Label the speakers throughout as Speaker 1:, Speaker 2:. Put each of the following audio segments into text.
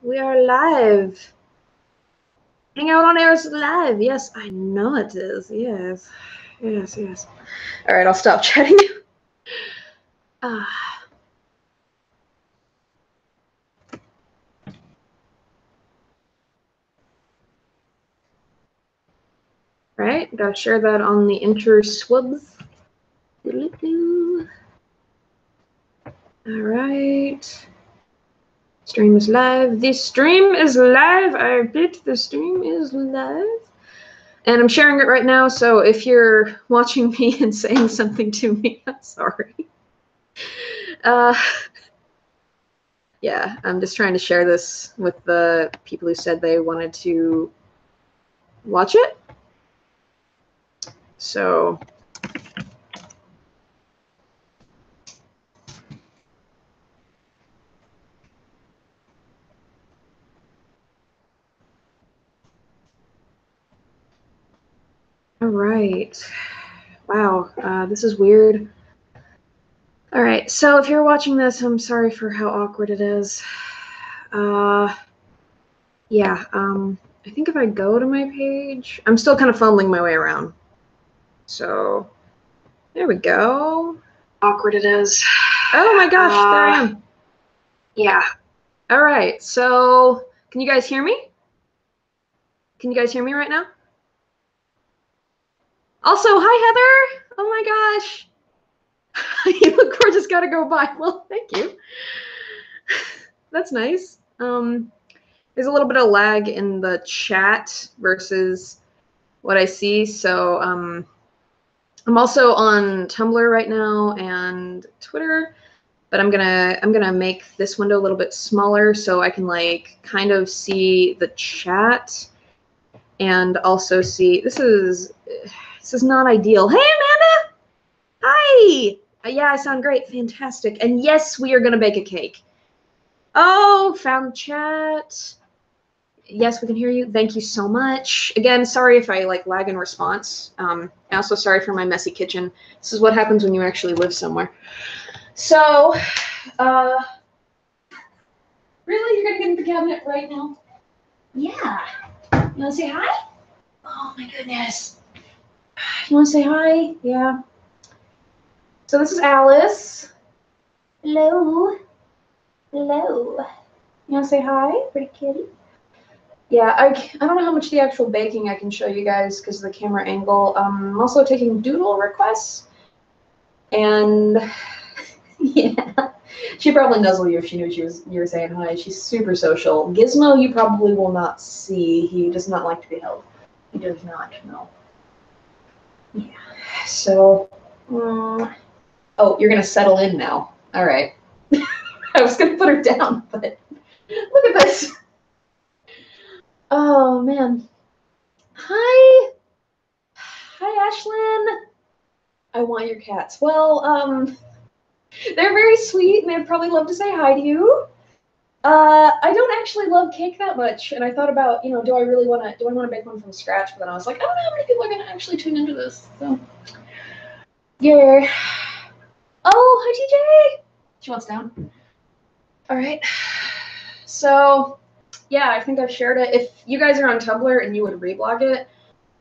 Speaker 1: We are live. Hangout on Air is live. Yes, I know it is. Yes. Yes, yes. All right, I'll stop chatting. Right, gotta share that on the interswubs. All right. Stream is live. The stream is live. I repeat, the stream is live. And I'm sharing it right now, so if you're watching me and saying something to me, I'm sorry. Yeah, I'm just trying to share this with the people who said they wanted to watch it. So all right. Wow, this is weird. All right, so if you're watching this, I'm sorry for how awkward it is. Yeah, I think if I go to my page, I'm still kind of fumbling my way around. So there we go. Awkward it is. Oh my gosh, there I am. Yeah. All right, so can you guys hear me? Can you guys hear me right now? Also, hi, Heather. Oh my gosh. You look gorgeous, gotta go by. Well, thank you. That's nice. There's a little bit of lag in the chat versus what I see. So I'm also on Tumblr right now and Twitter, but I'm gonna make this window a little bit smaller so I can like kind of see the chat and also see this is not ideal. Hey Amanda! Hi! Yeah, I sound great. Fantastic. And yes, we are gonna bake a cake. Oh, found chat. Yes, we can hear you. Thank you so much. Again, sorry if I like lag in response. Also sorry for my messy kitchen. This is what happens when you actually live somewhere. So, really? You're gonna get in the cabinet right now? Yeah. You wanna say hi? Oh my goodness. You wanna say hi? Yeah. So this is Alice. Hello. Hello. You wanna say hi, pretty kitty? Yeah, I don't know how much the actual baking I can show you guys because of the camera angle. I'm also taking Doodle requests. And yeah, she probably nuzzled you if she knew you were saying hi. She's super social. Gizmo you probably will not see. He does not like to be held. He does not, no. Yeah, so, oh, you're gonna settle in now. All right. I was gonna put her down, but look at this. Oh, man. Hi. Hi, Ashlyn. I want your cats. Well, they're very sweet, and they'd probably love to say hi to you. I don't actually love cake that much, and I thought about, do I want to bake one from scratch? But then I was like, I don't know how many people are going to actually tune into this. So, yeah. Oh, hi, TJ. She wants down. All right. So, yeah, I think I've shared it. If you guys are on Tumblr and you would reblog it,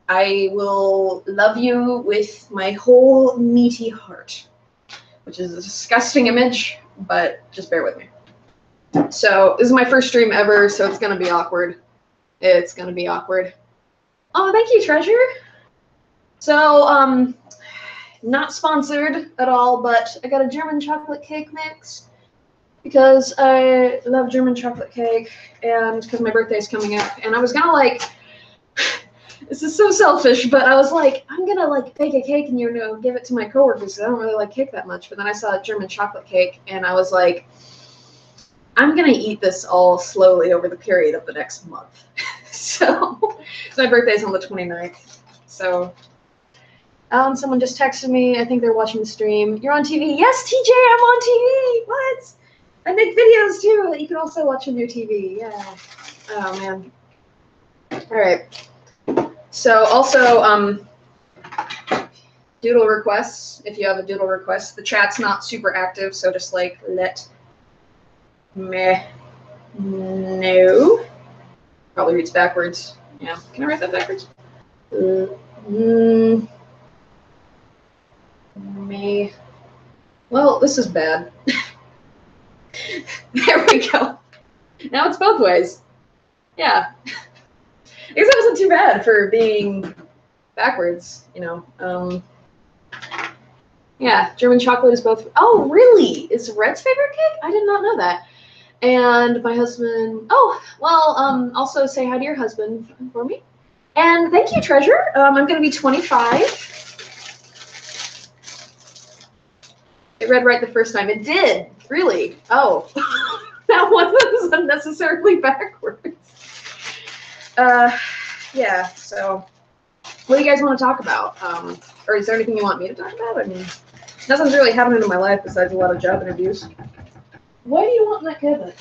Speaker 1: I will love you with my whole meaty heart, which is a disgusting image, but just bear with me. So this is my first stream ever, so it's gonna be awkward. It's gonna be awkward. Oh, thank you, Treasure. So, not sponsored at all, but I got a German chocolate cake mix because I love German chocolate cake and because my birthday's coming up. And I was gonna like, this is so selfish, but I was like, I'm gonna like bake a cake and give it to my coworkers because I don't really like cake that much. But then I saw a German chocolate cake and I was like, I'm gonna eat this all slowly over the period of the next month. So my birthday's on the 29th. So someone just texted me. I think they're watching the stream. You're on TV. Yes, TJ, I'm on TV. What? I make videos too that you can also watch on your TV. Yeah. Oh man. All right. So also doodle requests. If you have a doodle request, the chat's not super active, so just like let me No. Probably reads backwards. Yeah. Can I write that backwards? May. Well, this is bad. There we go. Now it's both ways. Yeah. I guess that wasn't too bad for being backwards, you know. Yeah, German chocolate is both. Oh, really? Is Red's favorite cake? I did not know that. And my husband. Oh, well. Also say hi to your husband for me. And thank you, Treasure. I'm going to be 25. It read right the first time. It did. Really? Oh, that one was unnecessarily backwards. Yeah. So, what do you guys want to talk about? Or is there anything you want me to talk about? I mean, nothing's really happening in my life besides a lot of job interviews. What do you want in that cabinet?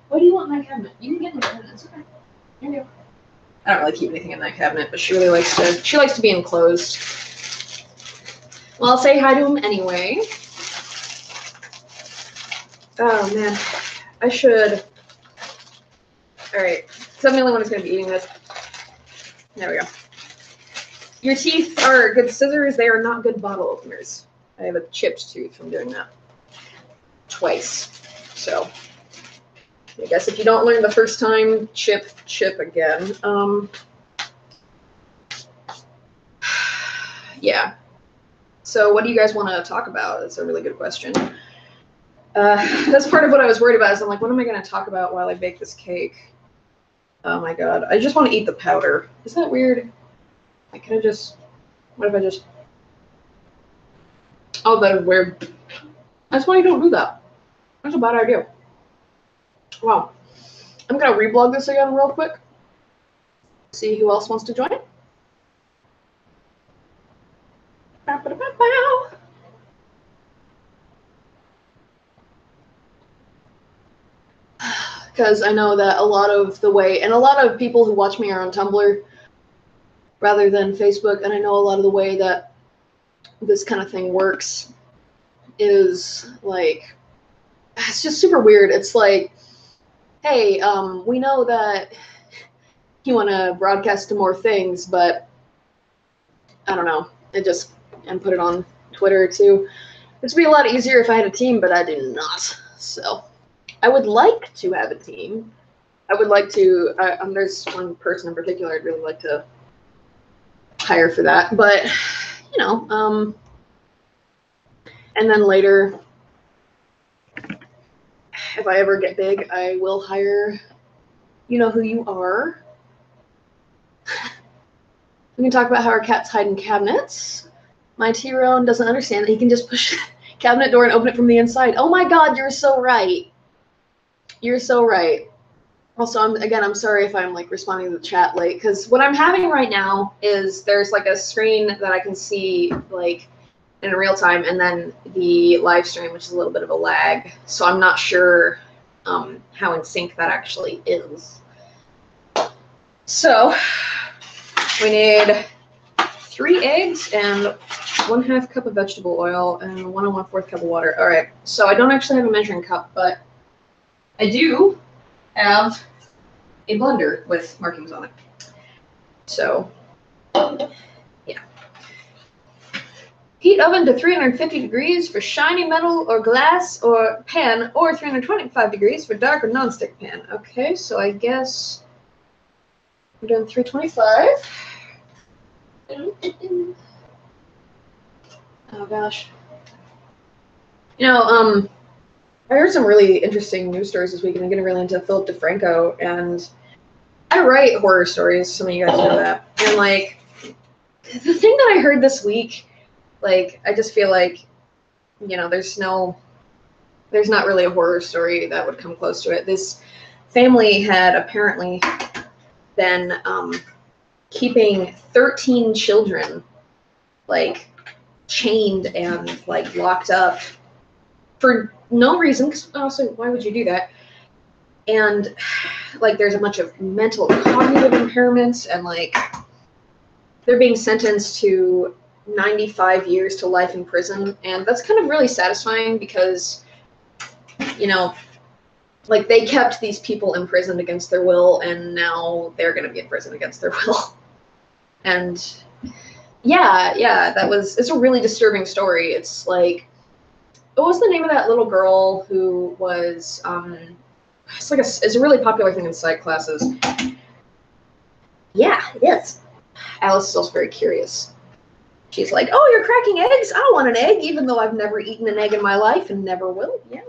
Speaker 1: What do you want in that cabinet? You can get in the cabinet. It's okay. Here you go. I don't really keep anything in that cabinet, but she really likes to. She likes to be enclosed. Well, I'll say hi to him anyway. Oh man, I should. All right, so I'm the only one who's gonna be eating this. There we go. Your teeth are good scissors. They are not good bottle openers. I have a chipped tooth from doing that twice. So I guess if you don't learn the first time, chip again. Yeah. So what do you guys want to talk about? That's a really good question. That's part of what I was worried about. Is I'm like, what am I going to talk about while I bake this cake? Oh my god, I just want to eat the powder. Is that weird? Like, can I just? What if I just? Oh, that is weird. That's why you don't do that. That's a bad idea. Wow. I'm gonna reblog this again real quick. See who else wants to join. Because I know that a lot of the way, and a lot of people who watch me are on Tumblr rather than Facebook, and I know a lot of the way that this kind of thing works is like, it's just super weird. It's like, hey, we know that you want to broadcast to more things, but I don't know. And put it on Twitter too. It would be a lot easier if I had a team, but I do not. So I would like to have a team. I would like to, there's one person in particular I'd really like to hire for that, but, you know, and then later, if I ever get big, I will hire, you know who you are. We can talk about how our cats hide in cabinets. My Tyrone doesn't understand that he can just push the cabinet door and open it from the inside. Oh my god, you're so right. You're so right. Also, I'm sorry if I'm like responding to the chat late, because what I'm having right now is there's like a screen that I can see like in real time, and then the live stream, which is a little bit of a lag. So I'm not sure how in sync that actually is. So we need 3 eggs and 1/2 cup of vegetable oil and 1 1/4 cup of water. All right. So I don't actually have a measuring cup, but I do have a blender with markings on it. So, yeah. Heat oven to 350 degrees for shiny metal or glass or pan, or 325 degrees for dark or nonstick pan. Okay, so I guess we're doing 325. Oh gosh. You know, I heard some really interesting news stories this week, and I'm getting really into Philip DeFranco, and I write horror stories, some of you guys know that. And like, the thing that I heard this week, like, I just feel like, you know, there's not really a horror story that would come close to it. This family had apparently been keeping 13 children, like, chained and, like, locked up for no reason, because also, why would you do that? And, like, there's a bunch of mental cognitive impairments, and, like, they're being sentenced to 95 years to life in prison, and that's kind of really satisfying because, you know, like they kept these people imprisoned against their will, and now they're going to be in prison against their will. And yeah, it's a really disturbing story. It's like, what was the name of that little girl who was it's a really popular thing in psych classes. Yeah, it is. Alice is also very curious. She's like, oh, you're cracking eggs? I want an egg, even though I've never eaten an egg in my life and never will. Yeah.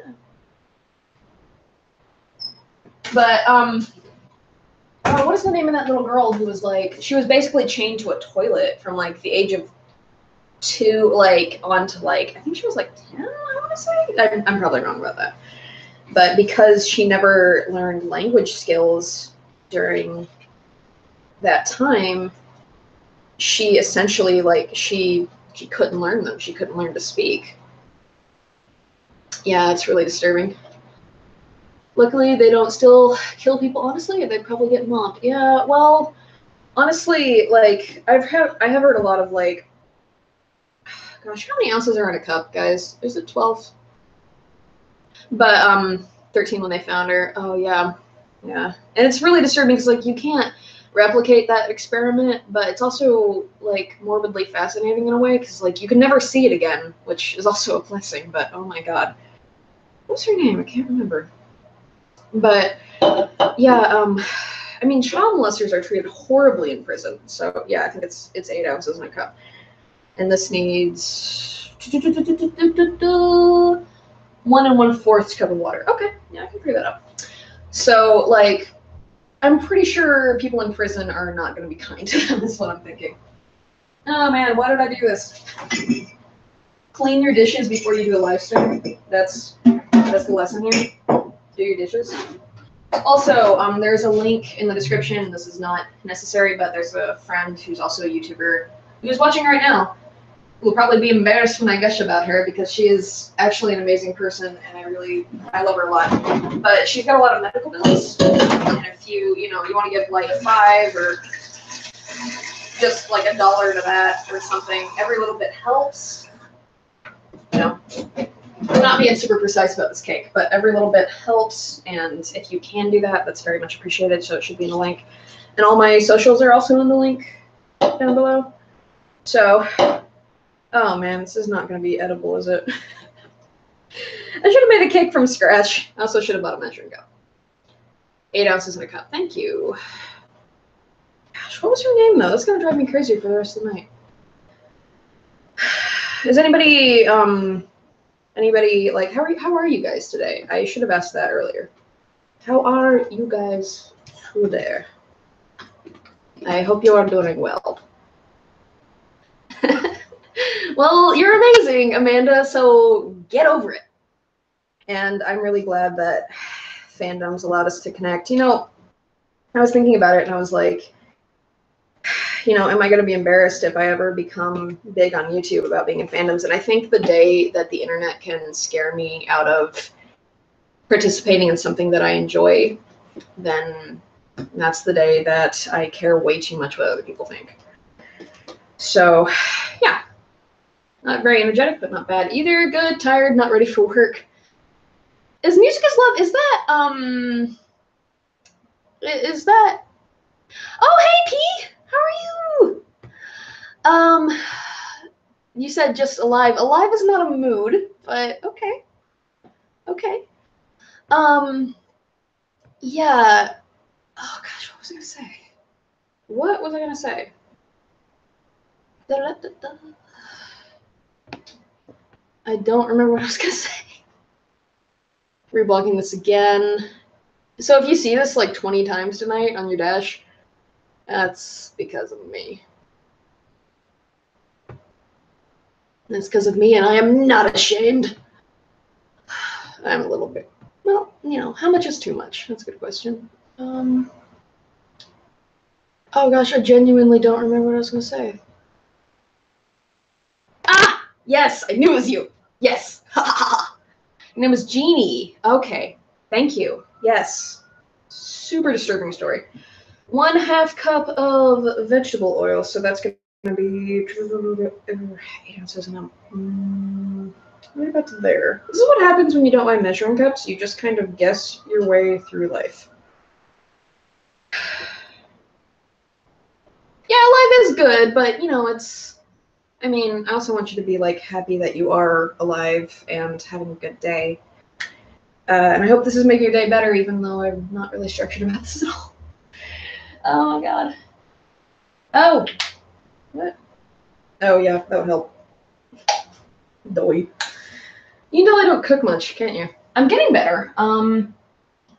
Speaker 1: But, what is the name of that little girl who was like, she was basically chained to a toilet from like the age of 2, like, on to like, I think she was like 10, I want to say? I'm probably wrong about that. But because she never learned language skills during that time, she essentially, like, she couldn't learn them. She couldn't learn to speak. Yeah, it's really disturbing. Luckily, they don't still kill people, honestly, or they'd probably get mobbed. Yeah, well, honestly, like, I have heard a lot of, like, gosh, how many ounces are in a cup, guys? Is it 12? But, 13 when they found her. Oh, yeah. Yeah. And it's really disturbing because, like, you can't replicate that experiment, but it's also, like, morbidly fascinating in a way because, like, you can never see it again, which is also a blessing, but oh my god. What's her name? I can't remember. But, yeah, I mean, child molesters are treated horribly in prison, so, yeah, I think it's 8 ounces in a cup. And this needs 1 1/4 cup of water. Okay, yeah, I can clear that up. So, like, I'm pretty sure people in prison are not going to be kind to them, is what I'm thinking. Oh man, why did I do this? Clean your dishes before you do a live stream. That's the lesson here. Do your dishes. Also, there's a link in the description. This is not necessary, but there's a friend who's also a YouTuber who's watching right now. Will probably be embarrassed when I gush about her because she is actually an amazing person and I love her a lot. But she's got a lot of medical bills, and if you want to give like 5 or just like $1 to that or something, every little bit helps. You know, I'm not being super precise about this cake, but every little bit helps, and if you can do that, that's very much appreciated. So it should be in the link, and all my socials are also in the link down below. So. Oh man, this is not going to be edible, is it? I should have made a cake from scratch. I also should have bought a measuring cup. 8 ounces in a cup. Thank you. Gosh, what was her name though? That's going to drive me crazy for the rest of the night. Is anybody like, how are you guys today? I should have asked that earlier. How are you guys today? I hope you are doing well. Well, you're amazing, Amanda, so get over it. And I'm really glad that fandoms allowed us to connect. You know, I was thinking about it and I was like, am I going to be embarrassed if I ever become big on YouTube about being in fandoms? And I think the day that the internet can scare me out of participating in something that I enjoy, then that's the day that I care way too much what other people think. So, yeah. Not very energetic, but not bad either. Good, tired, not ready for work. Is Music is Love, is that, oh, hey, P, how are you? You said just alive. Alive is not a mood, but okay. Okay. Yeah. Oh, gosh, what was I going to say? What was I going to say? I don't remember what I was going to say. Reblocking this again. So if you see this like 20 times tonight on your dash, that's because of me. That's because of me, and I am not ashamed. I'm a little bit, well, how much is too much? That's a good question. Oh gosh, I genuinely don't remember what I was going to say. Ah! Yes, I knew it was you. Yes. Your name was Jeannie. Okay. Thank you. Yes. Super disturbing story. 1/2 cup of vegetable oil. So that's going to be 8 ounces. Right about to there. This is what happens when you don't buy measuring cups. You just kind of guess your way through life. Yeah, life is good, but you know, it's, I mean, I also want you to be like happy that you are alive and having a good day. And I hope this is making your day better, even though I'm not really structured about this at all. Oh my god. Oh! What? Oh yeah, that would help. Doy. You know I don't cook much, can't you? I'm getting better.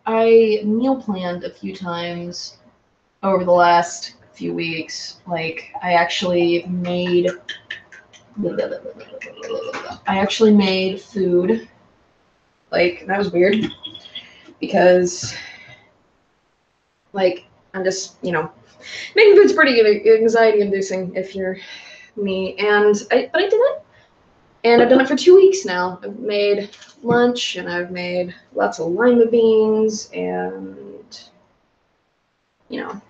Speaker 1: I meal planned a few times over the last few weeks. Like, I actually made food. Like, that was weird. Because, like, I'm just, you know, making food's pretty anxiety-inducing if you're me. But I did it. And I've done it for 2 weeks now. I've made lunch, and I've made lots of lima beans, and, you know.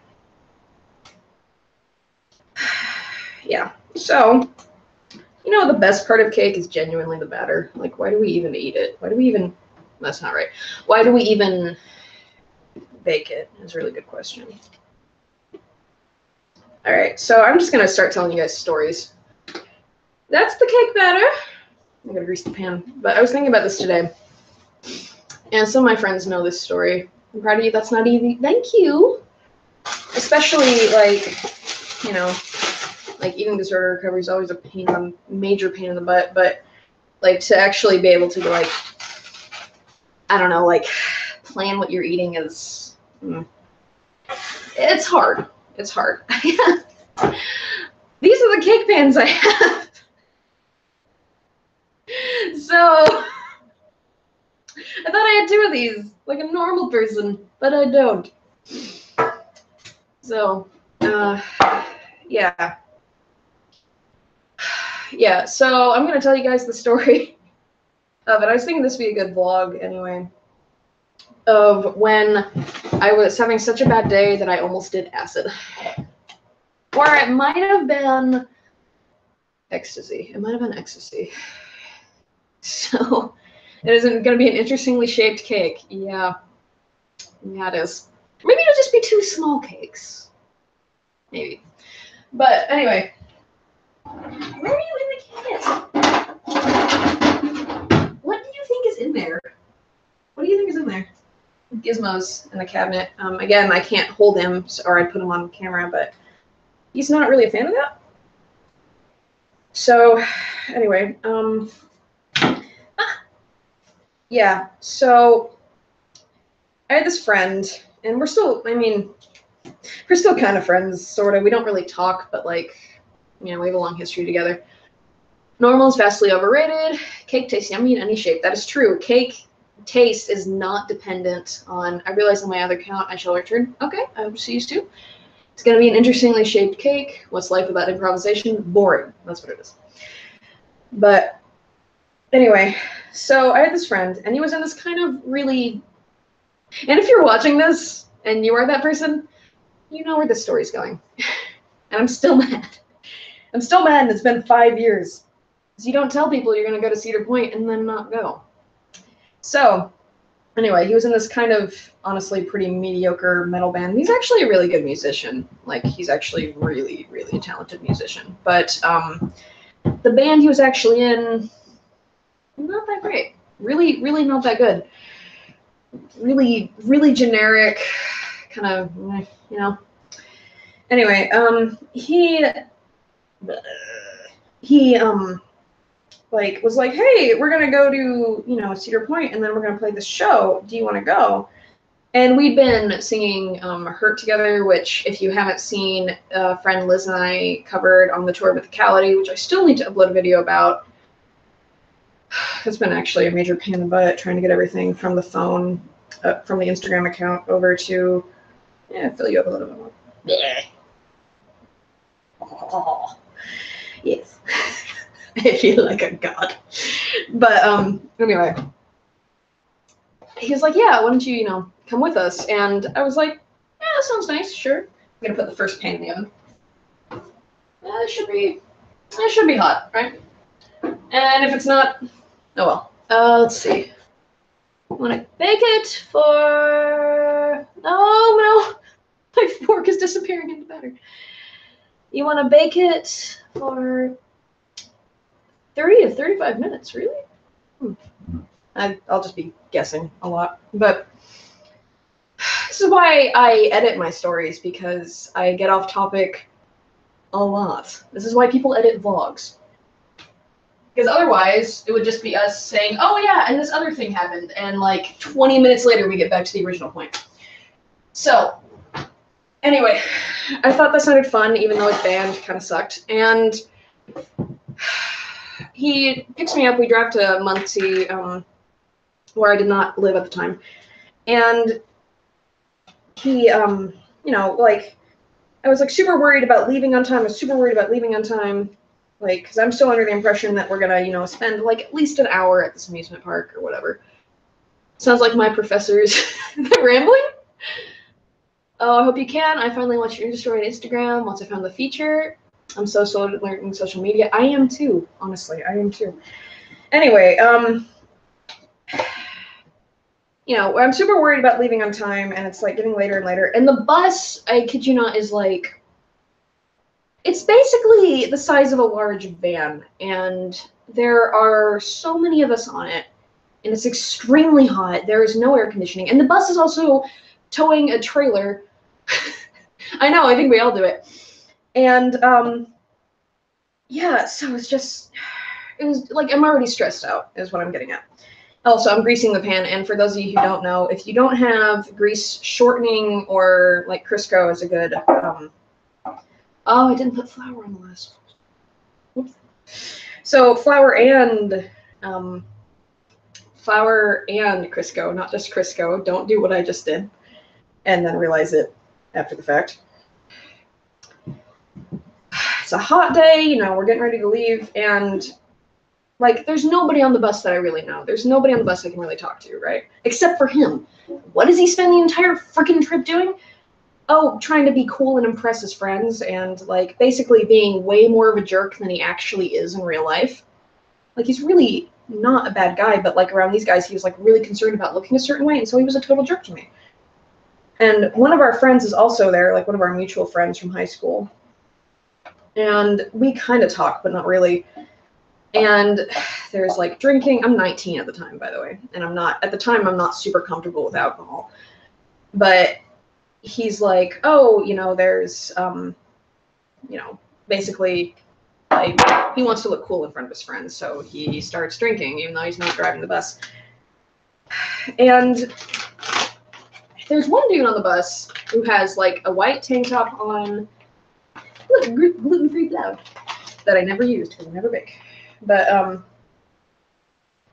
Speaker 1: Yeah. So, you know, the best part of cake is genuinely the batter. Like, why do we even eat it? Why do we even... That's not right. Why do we even bake it? Is a really good question. All right, so I'm just going to start telling you guys stories. That's the cake batter. I'm going to grease the pan. But I was thinking about this today. And some of my friends know this story. I'm proud of you. That's not easy. Thank you. Especially, like, you know, like eating disorder recovery is always a major pain in the butt. But, like, to actually be able to, like, I don't know, like, plan what you're eating is, it's hard. It's hard. These are the cake pans I have. So, I thought I had 2 of these, like a normal person, but I don't. So, yeah. Yeah, so I'm going to tell you guys the story of it. I was thinking this would be a good vlog anyway, of when I was having such a bad day that I almost did acid. Or it might have been ecstasy. It might have been ecstasy. So, it isn't going to be an interestingly shaped cake. Yeah. Yeah, it is. Maybe it'll just be 2 small cakes. Maybe. But anyway. Where are you in the cabinet? What do you think is in there? What do you think is in there? Gizmos in the cabinet. Again, I can't hold him, or I'd put him on camera, but he's not really a fan of that. So, anyway, yeah, so I had this friend, and we're still kind of friends, sort of. We don't really talk, but, like, you know, we have a long history together. Normal is vastly overrated. Cake tastes yummy in any shape. That is true. Cake taste is not dependent on... I realize on my other account I shall return. Okay, I hope to see you too. It's going to be an interestingly shaped cake. What's life without improvisation? Boring. That's what it is. But anyway, so I had this friend, and he was in this kind of really... And if you're watching this, and you are that person, you know where this story's going. And I'm still mad. I'm still mad, and it's been 5 years. Because you don't tell people you're going to go to Cedar Point and then not go. So, anyway, he was in this kind of, honestly, pretty mediocre metal band. He's actually a really good musician. Like, he's actually really, really talented musician. But the band he was actually in, not that great. Really, really not that good. Really, really generic, kind of, you know. Anyway, he like, was like, hey, we're going to go to, you know, Cedar Point, and then we're going to play this show. Do you want to go? And we'd been singing Hurt together, which, if you haven't seen, friend Liz and I covered on the tour of Mythicality, which I still need to upload a video about. It's been actually a major pain in the butt trying to get everything from the phone, from the Instagram account over to, yeah, fill you up a little bit more. Yeah. Oh, yes. I feel like a god. But anyway, he was like, yeah, why don't you, you know, come with us? And I was like, yeah, that sounds nice, sure. I'm gonna put the first pan in the oven. It should be hot, right? And if it's not, Oh well. Let's see. I want to bake it for... Oh, no. My fork is disappearing in the batter. You want to bake it for 30 to 35 minutes, really? I'll just be guessing a lot. But this is why I edit my stories, because I get off topic a lot. This is why people edit vlogs. Because otherwise, it would just be us saying, oh yeah, and this other thing happened, and like 20 minutes later, we get back to the original point. So, anyway, I thought that sounded fun, even though his band kind of sucked. And he picks me up. We drive to Muncie, where I did not live at the time. And he, you know, like, I was like super worried about leaving on time. I was super worried about leaving on time. Like, because I'm still under the impression that we're gonna, you know, spend like at least an hour at this amusement park or whatever. Sounds like my professor's rambling. Oh, I hope you can. I finally watched your story on Instagram once I found the feature. I'm so slow at learning social media. I am too, honestly. I am too. Anyway, you know, I'm super worried about leaving on time, and it's like getting later and later. And the bus, I kid you not, is like, it's basically the size of a large van, and there are so many of us on it, and it's extremely hot. There is no air conditioning, and the bus is also towing a trailer. I know, I think we all do it. And yeah, so it was like, I'm already stressed out, is what I'm getting at. Also, I'm greasing the pan, and for those of you who don't know, if you don't have grease shortening or like Crisco is a good oh, I didn't put flour on the last one. Whoops. So flour and Crisco, not just Crisco. Don't do what I just did and then realize it after the fact. It's a hot day, you know, we're getting ready to leave, and like, there's nobody on the bus that I really know. There's nobody on the bus I can really talk to, right? Except for him. What does he spend the entire freaking trip doing? Oh, trying to be cool and impress his friends, and like basically being way more of a jerk than he actually is in real life. Like, he's really not a bad guy, but like around these guys, he was like really concerned about looking a certain way, and so he was a total jerk to me. And one of our friends is also there, like one of our mutual friends from high school. And we kind of talk, but not really. And there's like drinking. I'm 19 at the time, by the way, and I'm not super comfortable with alcohol. But he's like, oh, you know, there's, you know, basically, like, he wants to look cool in front of his friends, so he starts drinking, even though he's not driving the bus. And there's one dude on the bus who has, like, a white tank top on, look, gluten-free flour, that I never used, because I never bake. But,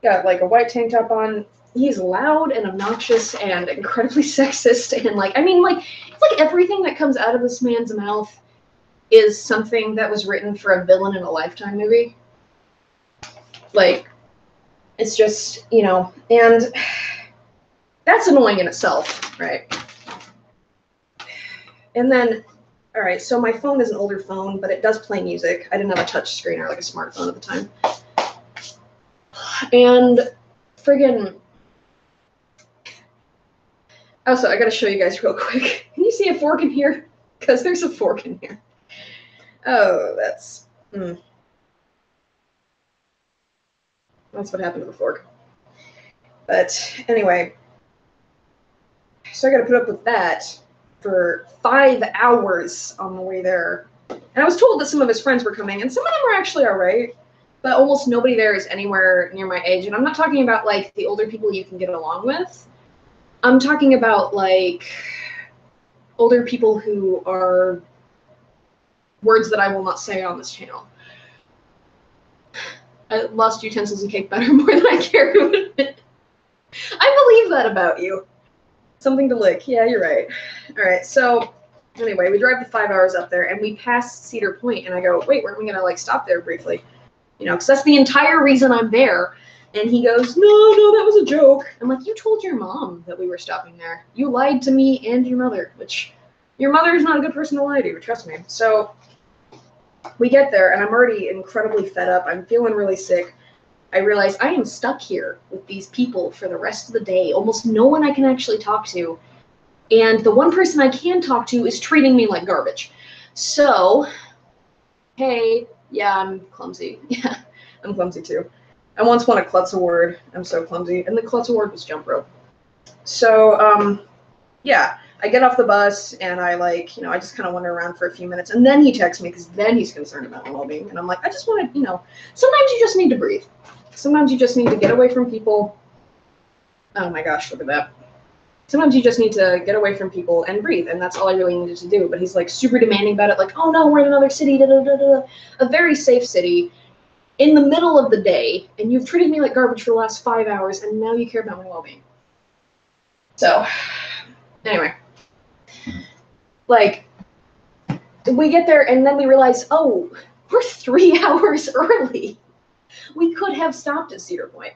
Speaker 1: got, like, a white tank top on. He's loud and obnoxious and incredibly sexist, and like, I mean, like, it's like everything that comes out of this man's mouth is something that was written for a villain in a Lifetime movie. Like, it's just, you know, and that's annoying in itself, right? And then, all right, so my phone is an older phone, but it does play music. I didn't have a touch screen or like a smartphone at the time. And friggin', also, I gotta show you guys real quick. Can you see a fork in here? Because there's a fork in here. Oh, that's what happened to the fork. But anyway, so I gotta put up with that for 5 hours on the way there. And I was told that some of his friends were coming, and some of them were actually all right, but almost nobody there is anywhere near my age. And I'm not talking about like the older people you can get along with. I'm talking about like older people who are words that I will not say on this channel. I lost utensils and cake batter more than I care to admit. I believe that about you. Something to lick. Yeah, you're right. All right, so anyway, we drive the 5 hours up there, and we pass Cedar Point, and I go, wait, weren't we gonna like stop there briefly? You know, because that's the entire reason I'm there. And he goes, no, that was a joke. I'm like, you told your mom that we were stopping there. You lied to me and your mother, which your mother is not a good person to lie to, trust me. So we get there, and I'm already incredibly fed up. I'm feeling really sick. I realize I am stuck here with these people for the rest of the day. Almost no one I can actually talk to. And the one person I can talk to is treating me like garbage. So, hey, yeah, I'm clumsy. Yeah, I'm clumsy too. I once won a Klutz Award. I'm so clumsy. And the Klutz Award was jump rope. So, yeah, I get off the bus and I like, I just kind of wander around for a few minutes. And then he texts me because then he's concerned about my well-being. And I'm like, I just want to, sometimes you just need to breathe. Sometimes you just need to get away from people. Oh my gosh, look at that. Sometimes you just need to get away from people and breathe, and that's all I really needed to do. But he's like super demanding about it, like, oh no, we're in another city, da, da, da, da. A very safe city, in the middle of the day, and you've treated me like garbage for the last 5 hours, and now you care about my well-being. So, anyway, like, we get there, and then we realize, oh, we're 3 hours early. We could have stopped at Cedar Point.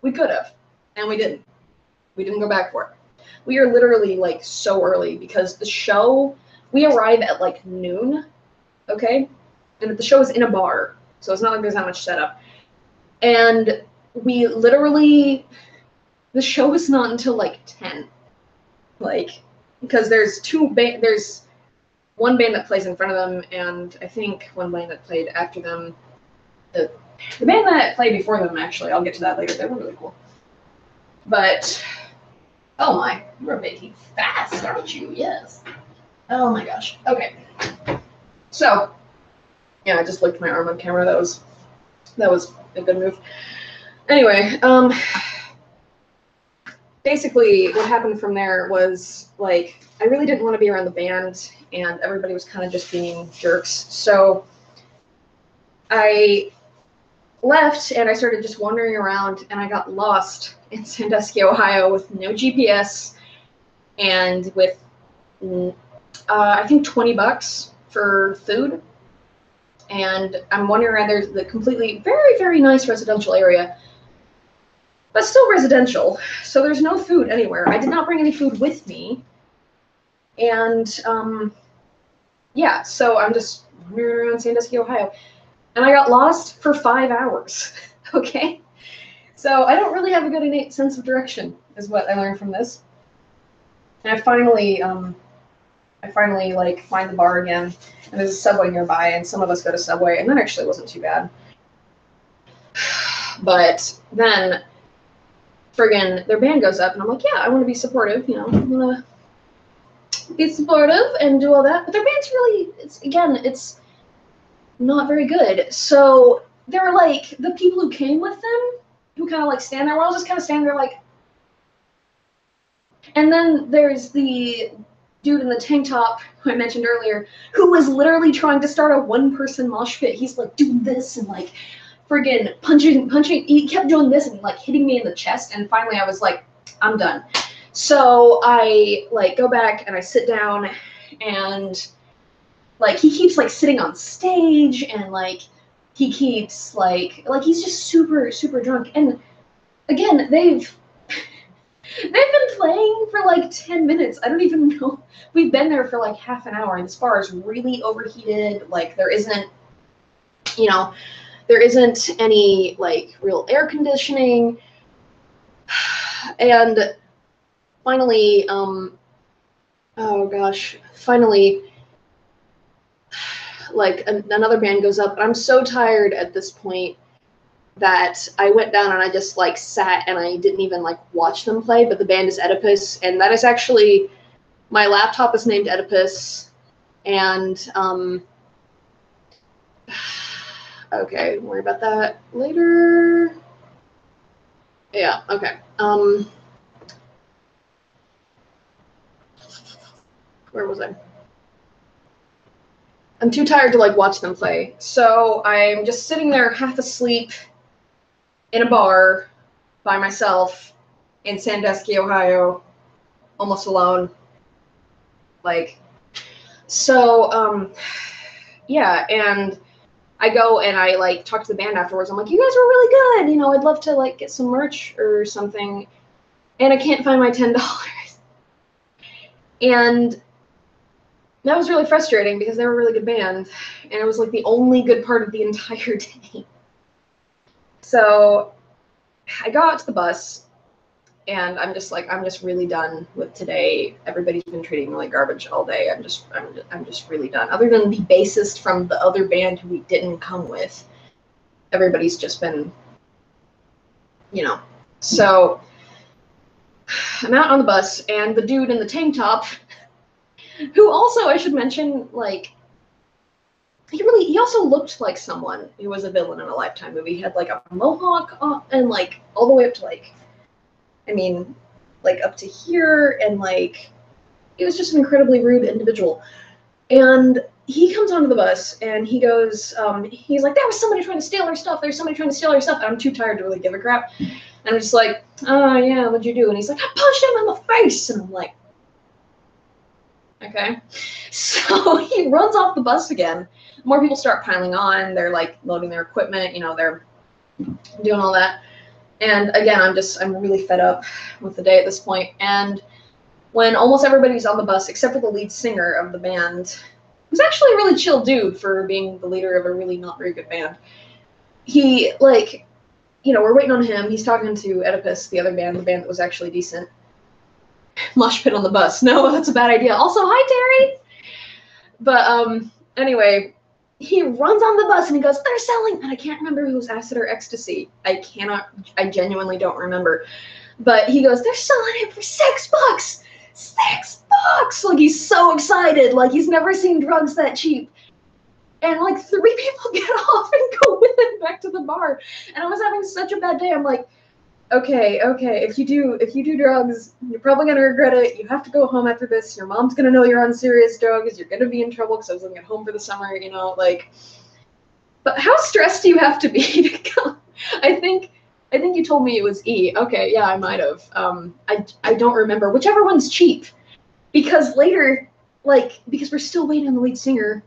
Speaker 1: We could have, and we didn't. We didn't go back for it. We are literally like so early because the show, we arrive at like noon, okay? And the show is in a bar, so it's not like there's that much setup. And we literally, the show is not until like 10. Like, because there's there's one band that plays in front of them, and I think one band that played after them. The band that played before them, actually, I'll get to that later. They were really cool. But oh my, you're making fast, aren't you? Yes. Oh my gosh. Okay. So, yeah, I just licked my arm on camera. That was a good move. Anyway, basically what happened from there was, like, I really didn't want to be around the band, and everybody was kind of just being jerks. So I left, and I started just wandering around, and I got lost in Sandusky, Ohio, with no GPS, and with, I think, $20 for food. And I'm wandering around. There's the completely, very, very nice residential area, but still residential. So there's no food anywhere. I did not bring any food with me. And, yeah, so I'm just wandering around Sandusky, Ohio. And I got lost for 5 hours, okay? So I don't really have a good innate sense of direction, is what I learned from this. And I finally like find the bar again, and there's a Subway nearby, and some of us go to Subway, and that actually wasn't too bad. But then, friggin', their band goes up, and I'm like, yeah, I want to be supportive, I'm gonna be supportive and do all that. But their band's really, it's not very good. So they were like, the people who came with them, who kind of like stand there, we're all just kind of standing there like. And then there's the dude in the tank top who I mentioned earlier, who was literally trying to start a one-person mosh pit. He's like doing this and like friggin' punching. He kept doing this and like hitting me in the chest. And finally I was like, I'm done. So I like go back and I sit down, and like he keeps like sitting on stage, and like he keeps like he's just super, super drunk. And again, they've been playing for like 10 minutes. I don't even know. We've been there for like half an hour, and this bar is really overheated. Like there isn't any like real air conditioning. And finally, oh gosh, like another band goes up, and I'm so tired at this point that I went down and I just like sat, and I didn't even like watch them play. But the band is Oedipus, and that is actually, my laptop is named Oedipus, and okay, don't worry about that later. Yeah, okay. Where was I? I'm too tired to like watch them play. So I'm just sitting there half asleep in a bar by myself in Sandusky, Ohio, almost alone. Like, so, yeah, and I go and I like talk to the band afterwards. I'm like, you guys were really good. I'd love to like get some merch or something. And I can't find my $10. And that was really frustrating because they were a really good band, and it was like the only good part of the entire day. So I got out to the bus, and I'm just like, I'm just really done with today. Everybody's been treating me like garbage all day. I'm just really done. Other than the bassist from the other band who we didn't come with, everybody's just been, you know. So I'm out on the bus, and the dude in the tank top, who also, I should mention, like, he also looked like someone who was a villain in a Lifetime movie. He had like a mohawk and like all the way up to like, I mean, like up to here, and like, he was just an incredibly rude individual. And he comes onto the bus and he goes, he's like, there was somebody trying to steal our stuff. There's somebody trying to steal our stuff. And I'm too tired to really give a crap. And I'm just like, oh yeah, what'd you do? And he's like, I punched him in the face. And I'm like, okay. So he runs off the bus again. More people start piling on. They're like loading their equipment, you know, they're doing all that. And again, I'm really fed up with the day at this point. And when almost everybody's on the bus, except for the lead singer of the band, who's actually a really chill dude for being the leader of a really not very good band, he, like, you know, we're waiting on him. He's talking to Oedipus, the other band, the band that was actually decent. Mosh pit on the bus. No, that's a bad idea. Also, hi, Terry! But, anyway, he runs on the bus and he goes, they're selling, and I can't remember if it was acid or ecstasy. I genuinely don't remember. But he goes, they're selling it for $6! $6! Like, he's so excited. Like, he's never seen drugs that cheap. And, like, 3 people get off and go with him back to the bar. And I was having such a bad day. I'm like, okay, if you do drugs, you're probably going to regret it. You have to go home after this. Your mom's going to know you're on serious drugs. You're going to be in trouble because I was living at home for the summer, you know, like. But how stressed do you have to be to go? I think you told me it was E. Okay, yeah, I might have. I don't remember. Whichever one's cheap. Because later, like, because we're still waiting on the lead singer.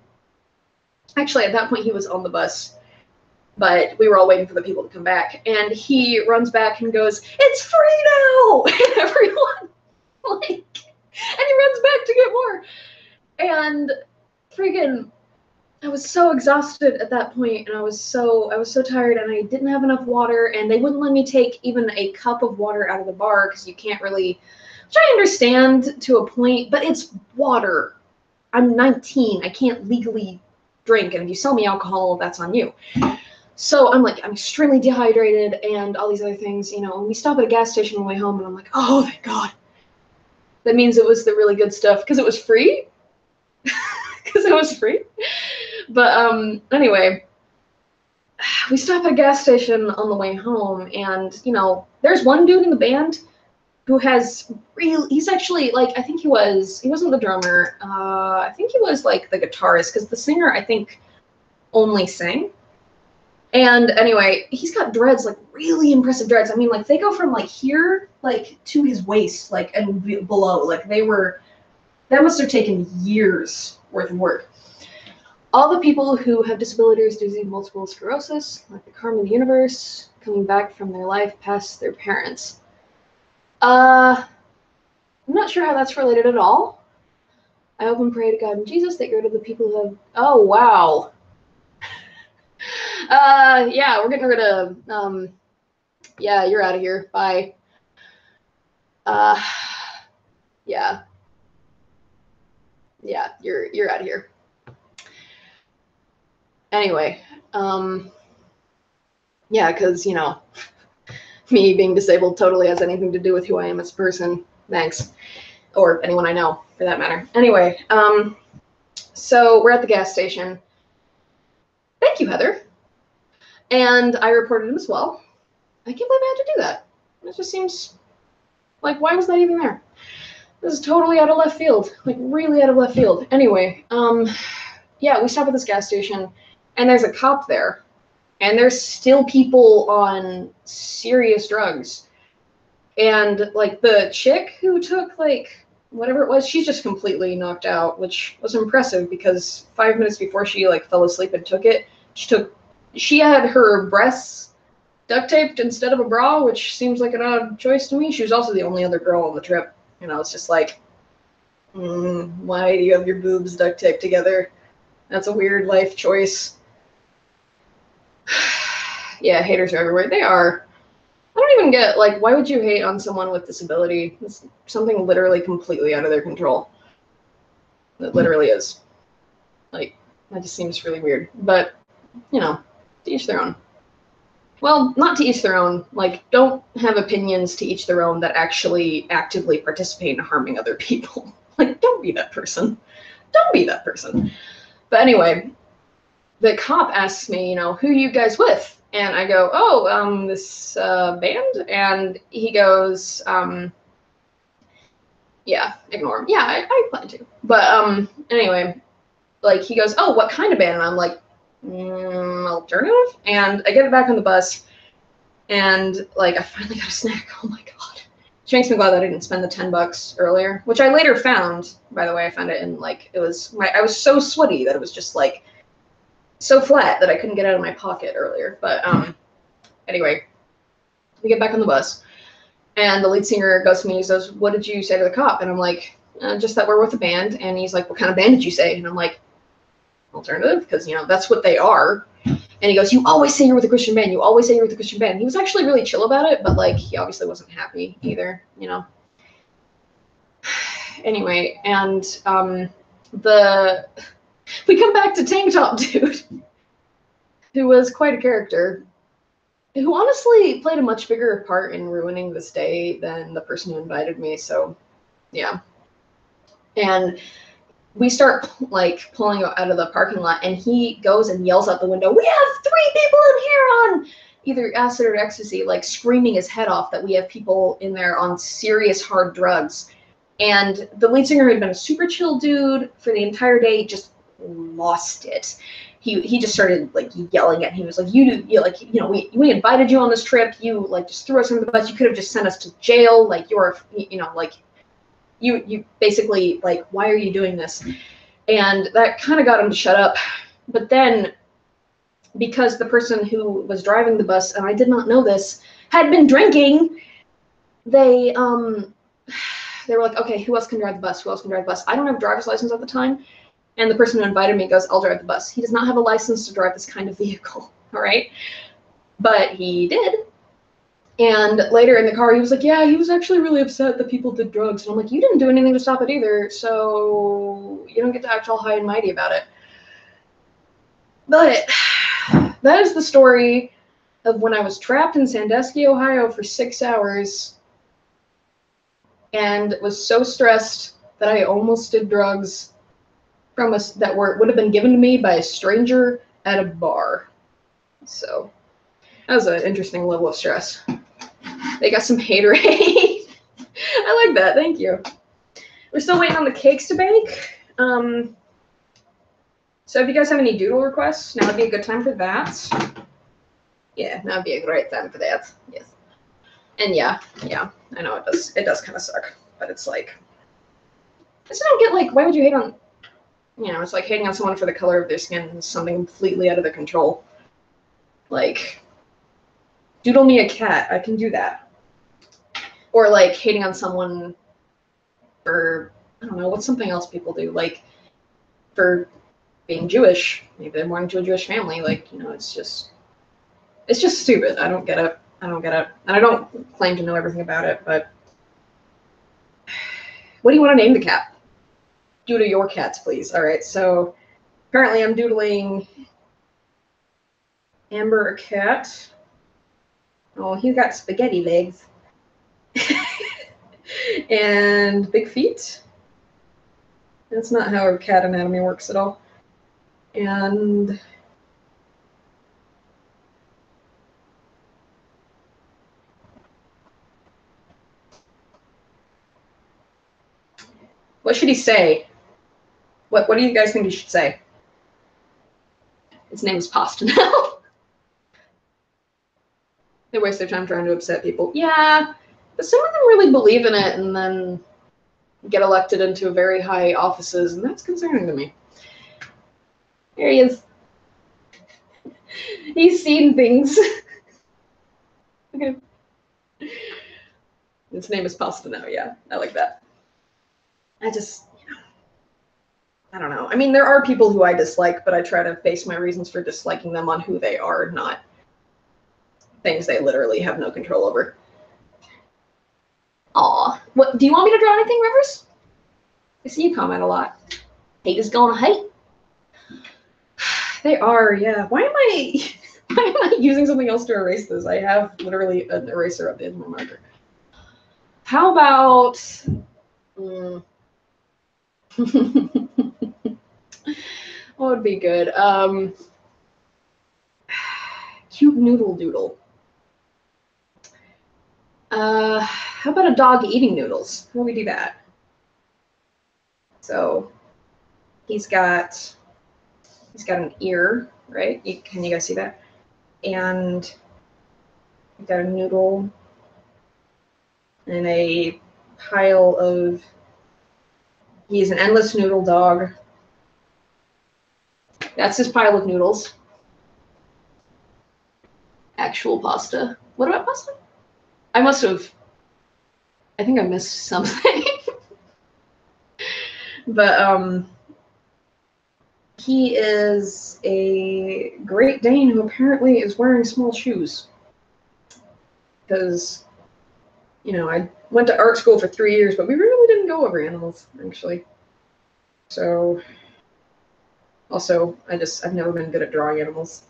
Speaker 1: Actually, at that point, he was on the bus. But we were all waiting for the people to come back. And he runs back and goes, it's free now! And everyone, like, and he runs back to get more. And friggin', I was so exhausted at that point, and I was so tired, and I didn't have enough water, and they wouldn't let me take even a cup of water out of the bar, because you can't really, which I understand to a point, but it's water. I'm 19, I can't legally drink, and if you sell me alcohol, that's on you. So I'm like, I'm extremely dehydrated and all these other things, you know, and we stop at a gas station on the way home, and I'm like, oh, thank God. That means it was the really good stuff, because it was free. Because it was free. But anyway, we stop at a gas station on the way home, and, you know, there's one dude in the band who has he's actually, like, I think he wasn't the drummer. I think he was, like, the guitarist, because the singer, I think, only sang. And anyway, he's got dreads, like, really impressive dreads. I mean, like, they go from, like, here, like, to his waist, like, and below. Like, that must have taken years worth of work. All the people who have disabilities due to multiple sclerosis, like the karma of the universe, coming back from their life past their parents. I'm not sure how that's related at all. I hope and pray to God and Jesus that get rid of the people who have, oh, wow. Yeah, we're getting rid of, yeah, you're out of here. Bye. Yeah. Yeah, you're out of here. Anyway, yeah, because, you know, me being disabled totally has anything to do with who I am as a person. Thanks. Or anyone I know, for that matter. Anyway, so we're at the gas station. Thank you, Heather. And I reported him as well. I can't believe I had to do that. It just seems like, why was that even there? This is totally out of left field. Like, really out of left field. Anyway, yeah, we stop at this gas station, and there's a cop there. And there's still people on serious drugs. And, like, the chick who took, like, whatever it was, she's just completely knocked out, which was impressive because 5 minutes before she, like, fell asleep and took it, she had her breasts duct taped instead of a bra, which seems like an odd choice to me. She was also the only other girl on the trip. You know, it's just like, why do you have your boobs duct taped together? That's a weird life choice. Yeah, haters are everywhere. They are. I don't even get, like, why would you hate on someone with disability? It's something literally completely out of their control. It literally is. Like, that just seems really weird. But, you know, to each their own. Well, not to each their own. Like, don't have opinions to each their own that actually actively participate in harming other people. Like, don't be that person. Don't be that person. But anyway, the cop asks me, you know, who are you guys with? And I go, oh, this band. And he goes, yeah, ignore him. Yeah, I plan to. But anyway, like, he goes, oh, what kind of band? And I'm like, alternative. And I get back on the bus, and like, I finally got a snack. Oh my god, which makes me glad that I didn't spend the $10 earlier, which I later found. By the way, I found it in, like, it was I was so sweaty that it was just like so flat that I couldn't get it out of my pocket earlier. But anyway, we get back on the bus, and the lead singer goes to me and he says, what did you say to the cop? And I'm like, just that we're with a band. And he's like, what kind of band did you say? And I'm like, alternative, because, you know, that's what they are. And he goes, you always say you're with a Christian band. You always say you're with a Christian band. He was actually really chill about it, but, like, he obviously wasn't happy either, you know. Anyway, and we come back to Tank Top Dude, who was quite a character, who honestly played a much bigger part in ruining this day than the person who invited me, so, yeah. And we start, like, pulling out of the parking lot, and he goes and yells out the window, we have 3 people in here on either acid or ecstasy, like, screaming his head off that we have people in there on serious hard drugs. And the lead singer, who had been a super chill dude for the entire day, just lost it. He just started, like, yelling at him. He was like, we invited you on this trip. You, like, just threw us under the bus. You could have just sent us to jail. Like, you're, you know, like, you basically, like, why are you doing this? And that kind of got him to shut up. But then, because the person who was driving the bus, and I did not know this, had been drinking, they were like, okay, who else can drive the bus? Who else can drive the bus? I don't have a driver's license at the time. And the person who invited me goes, I'll drive the bus. He does not have a license to drive this kind of vehicle, all right? But he did. And later in the car, he was like, yeah, he was actually really upset that people did drugs. And I'm like, you didn't do anything to stop it either, so you don't get to act all high and mighty about it. But that is the story of when I was trapped in Sandusky, Ohio for 6 hours and was so stressed that I almost did drugs from that would have been given to me by a stranger at a bar. So that was an interesting level of stress. They got some haterade. I like that. Thank you. We're still waiting on the cakes to bake. So if you guys have any doodle requests, now would be a good time for that. Yeah, now would be a great time for that. Yes. And yeah, I know it does kind of suck, but it's like, I just don't get, like, why would you hate on, you know, it's like hating on someone for the color of their skin is something completely out of their control. Like, doodle me a cat, I can do that. Or, like, hating on someone for, I don't know, what's something else people do? Like, for being Jewish. Maybe they're born into a Jewish family. Like, you know, it's just stupid. I don't get it. And I don't claim to know everything about it, but what do you want to name the cat? Doodle your cats, please. All right, so apparently I'm doodling Amber a cat. Oh, he's got spaghetti legs. And big feet. That's not how cat anatomy works at all. And what should he say? What do you guys think he should say? His name is Pasta now. They waste their time trying to upset people. Yeah, but some of them really believe in it and then get elected into very high offices, and that's concerning to me. Here he is. He's seen things. Okay. His name is Pasta now, yeah. I like that. I just, you know, I don't know. I mean, there are people who I dislike, but I try to base my reasons for disliking them on who they are, not things they literally have no control over. Aw. What, do you want me to draw anything, Rivers? I see you comment a lot. Hate is gonna hate. They are, yeah. Why am I using something else to erase this? I have literally an eraser at the end of my marker. How about what would be good? Cute noodle doodle. How about a dog eating noodles? How do we do that? So he's got an ear, right? Can you guys see that? And he's got a noodle and a pile of. He's an endless noodle dog. That's his pile of noodles. Actual pasta. What about pasta? I think I missed something. But he is a Great Dane who apparently is wearing small shoes. Because, you know, I went to art school for 3 years, but we really didn't go over animals, actually. So, also, I've never been good at drawing animals.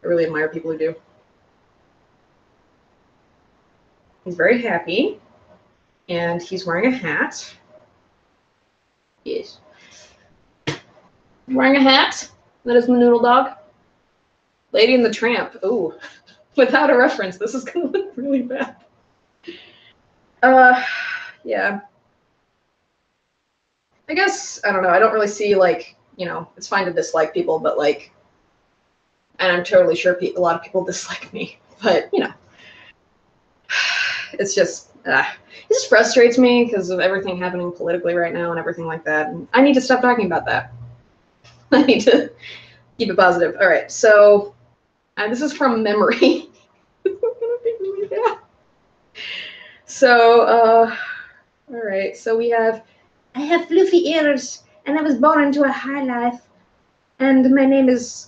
Speaker 1: I really admire people who do. He's very happy, and he's wearing a hat. Yes. Wearing a hat. That is my noodle dog. Lady and the Tramp. Ooh. Without a reference, this is gonna look really bad. Yeah. I guess, I don't know, I don't really see, like, you know, it's fine to dislike people, but, like, and I'm totally sure a lot of people dislike me, but, you know, it's just, it just frustrates me because of everything happening politically right now and everything like that, and I need to stop talking about that. I need to keep it positive. All right, so this is from memory. This is gonna be really bad. So, all right, so I have fluffy ears, and I was born into a high life, and my name is,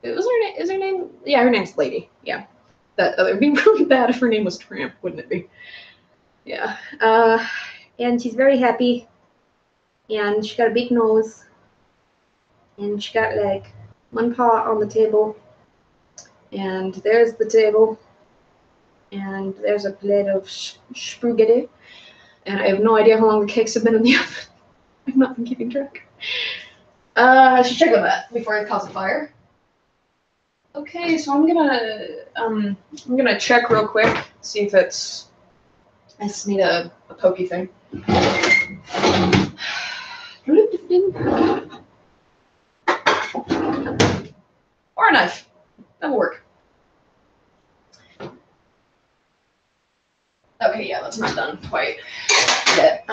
Speaker 1: is her name? Yeah, her name's Lady, yeah. That would be really bad if her name was Tramp, wouldn't it be? Yeah, and she's very happy, and she got a big nose, and she got like one paw on the table, and there's the table, and there's a plate of spaghetti, and I have no idea how long the cakes have been in the oven. I've not been keeping track. I should check on that before I cause a fire. Okay, so I'm gonna check real quick, see if it's. I just need a pokey thing. Or a knife. That'll work. Okay, yeah, that's not done quite yet.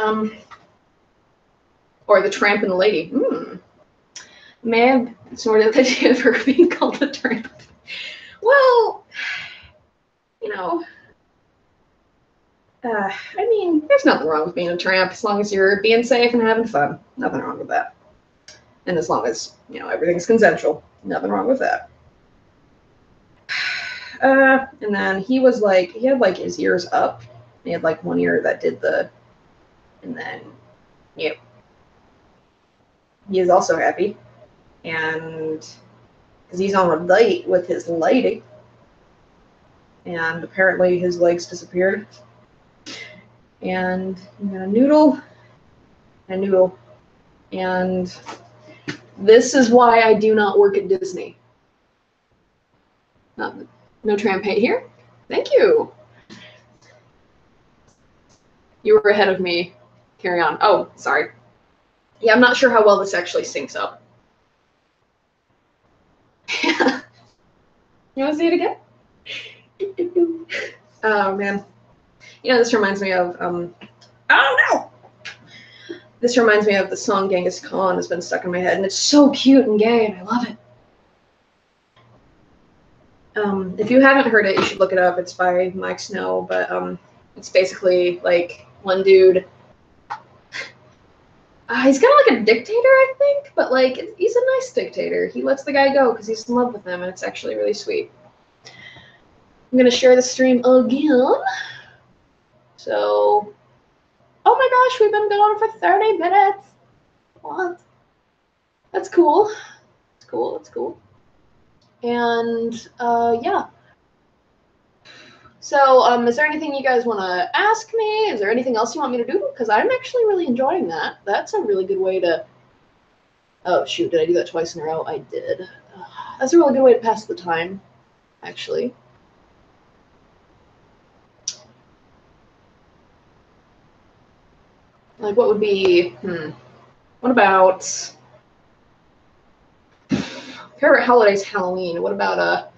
Speaker 1: Or the Tramp and the Lady. May have sort of the idea of her being called the Tramp. Well, you know, I mean, there's nothing wrong with being a tramp as long as you're being safe and having fun. Nothing wrong with that. And as long as, you know, everything's consensual. Nothing wrong with that. And then he was like, he had like his ears up. He had like one ear that did the, and then, yep. He is also happy. And because he's on a date with his lady. And apparently his legs disappeared. And you got a noodle. And this is why I do not work at Disney. No Tramp hate here. Thank you. You were ahead of me. Carry on. Oh, sorry. Yeah, I'm not sure how well this actually syncs up. You want to see it again? Oh, man. You know, this reminds me of, oh, no! This reminds me of the song Genghis Khan has been stuck in my head, and it's so cute and gay, and I love it. If you haven't heard it, you should look it up. It's by Mike Snow, but it's basically like one dude. He's kind of like a dictator, I think, but like he's a nice dictator. He lets the guy go because he's in love with him, and it's actually really sweet. I'm gonna share the stream again. So, oh my gosh, we've been going for 30 minutes. What? That's cool. It's cool. It's cool. And yeah. So, is there anything you guys want to ask me? Is there anything else you want me to do? Because I'm actually really enjoying that. That's a really good way to. Oh shoot! Did I do that twice in a row? I did. That's a really good way to pass the time, actually. Like, what would be? What about favorite holidays? Halloween. What about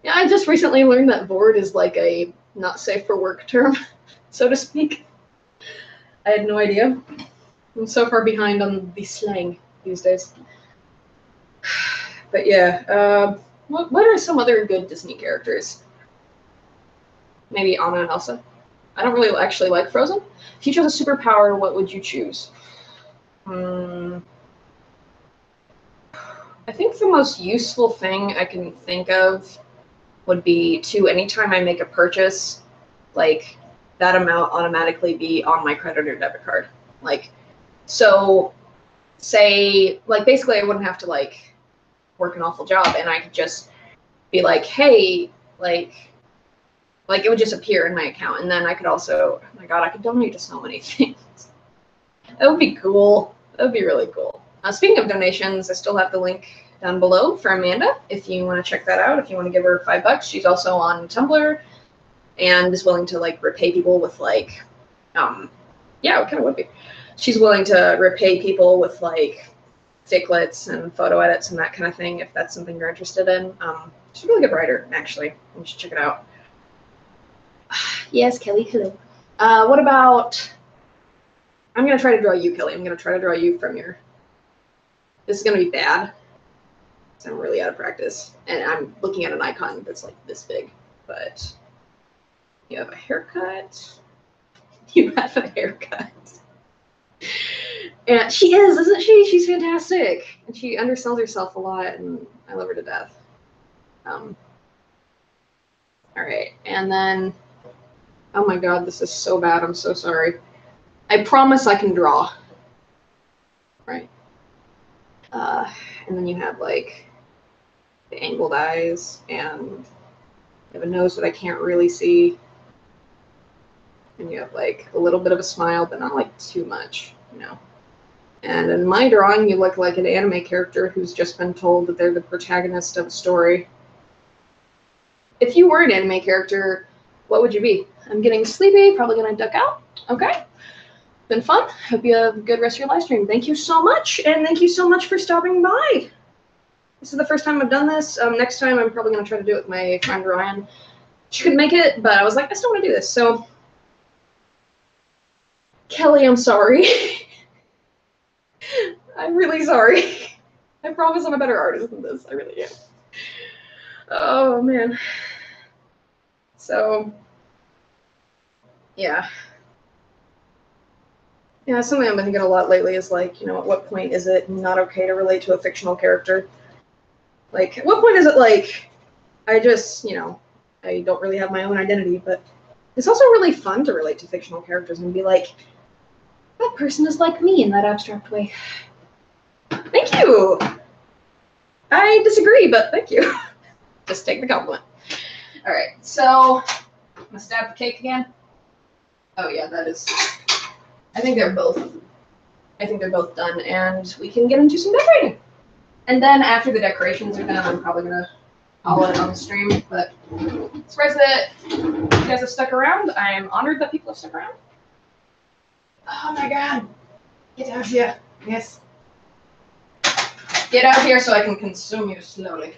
Speaker 1: Yeah, I just recently learned that bored is like a not safe for work term, so to speak. I had no idea. I'm so far behind on the slang these days. But yeah, what are some other good Disney characters? Maybe Anna and Elsa. I don't really actually like Frozen. If you chose a superpower, what would you choose? I think the most useful thing I can think of would be to, anytime I make a purchase, like, that amount automatically be on my credit or debit card. Like, so say, like, basically I wouldn't have to, like, work an awful job, and I could just be like, hey, like it would just appear in my account, and then I could also, oh my god, I could donate to so many things. That would be cool. That would be really cool. Speaking of donations, I still have the link down below for Amanda, if you want to check that out, if you want to give her $5. She's also on Tumblr, and is willing to, like, repay people with, like, yeah, it kind of would be. She's willing to repay people with, like, sticklets and photo edits and that kind of thing, if that's something you're interested in. She's a really good writer, actually. You should check it out. Yes, Kelly, hello. What about... I'm going to try to draw you, Kelly. I'm going to try to draw you from your... This is going to be bad, because I'm really out of practice. And I'm looking at an icon that's, like, this big. But you have a haircut. You have a haircut. And she is, isn't she? She's fantastic. And she undersells herself a lot, and I love her to death. All right, and then... Oh my god, this is so bad. I'm so sorry. I promise I can draw. Right. And then you have, like, the angled eyes, and you have a nose that I can't really see. And you have, like, a little bit of a smile, but not, like, too much, you know. And in my drawing, you look like an anime character who's just been told that they're the protagonist of a story. If you were an anime character, what would you be? I'm getting sleepy, probably gonna duck out. Okay. Been fun. Hope you have a good rest of your live stream. Thank you so much, and thank you so much for stopping by. This is the first time I've done this. Next time I'm probably gonna try to do it with my friend Ryan. She couldn't make it, but I was like, I still want to do this. So, Kelly, I'm sorry. I'm really sorry. I promise I'm a better artist than this. I really am. Oh man. So, yeah. Yeah, something I've been thinking a lot lately is, like, you know, at what point is it not okay to relate to a fictional character? Like, at what point is it, like, I just, you know, I don't really have my own identity, but it's also really fun to relate to fictional characters and be like, that person is like me in that abstract way. Thank you! I disagree, but thank you. Just take the compliment. All right, so I'm gonna stab the cake again. Oh yeah, that is. I think they're both done, and we can get into some decorating. And then after the decorations are done, I'm probably gonna call it on the stream. But surprised that you guys have stuck around. I am honored that people have stuck around. Oh my god, get out here! Yes, get out here so I can consume you slowly.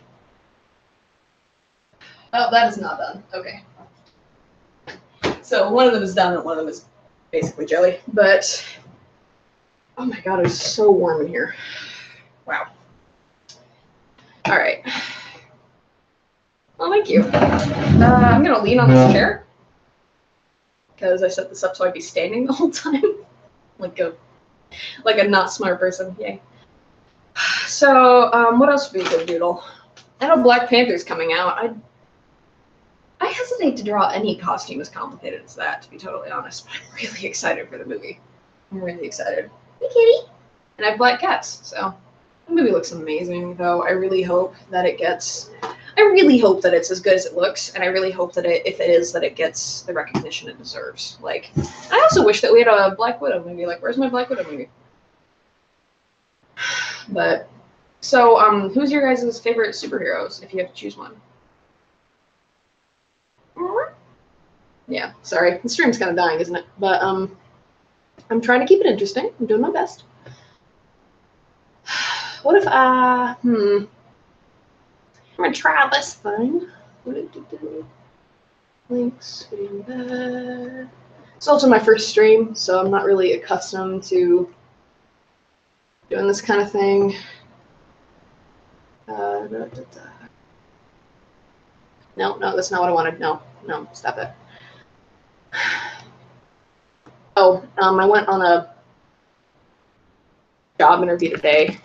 Speaker 1: Oh, that is not done. Okay. So one of them is done and one of them is basically jelly. But, oh my god, it's so warm in here. Wow. All right. Well, thank you. I'm going to lean on this chair because I set this up so I'd be standing the whole time. like a not smart person. Yay. So, what else would be a good doodle? I know Black Panther's coming out. hesitate to draw any costume as complicated as that, to be totally honest. But I'm really excited for the movie. I'm really excited. Hey, kitty! And I have black cats, so the movie looks amazing, though. I really hope that it gets... I really hope that it's as good as it looks, and I really hope that if it is, that it gets the recognition it deserves. Like, I also wish that we had a Black Widow movie. Like, where's my Black Widow movie? But, so, who's your guys' favorite superheroes, if you have to choose one? Yeah, sorry. The stream's kind of dying, isn't it? But, I'm trying to keep it interesting. I'm doing my best. What if I'm gonna try this thing. Links, getting that. It's also my first stream, so I'm not really accustomed to doing this kind of thing. No, that's not what I wanted. No, stop it. Oh, I went on a job interview today,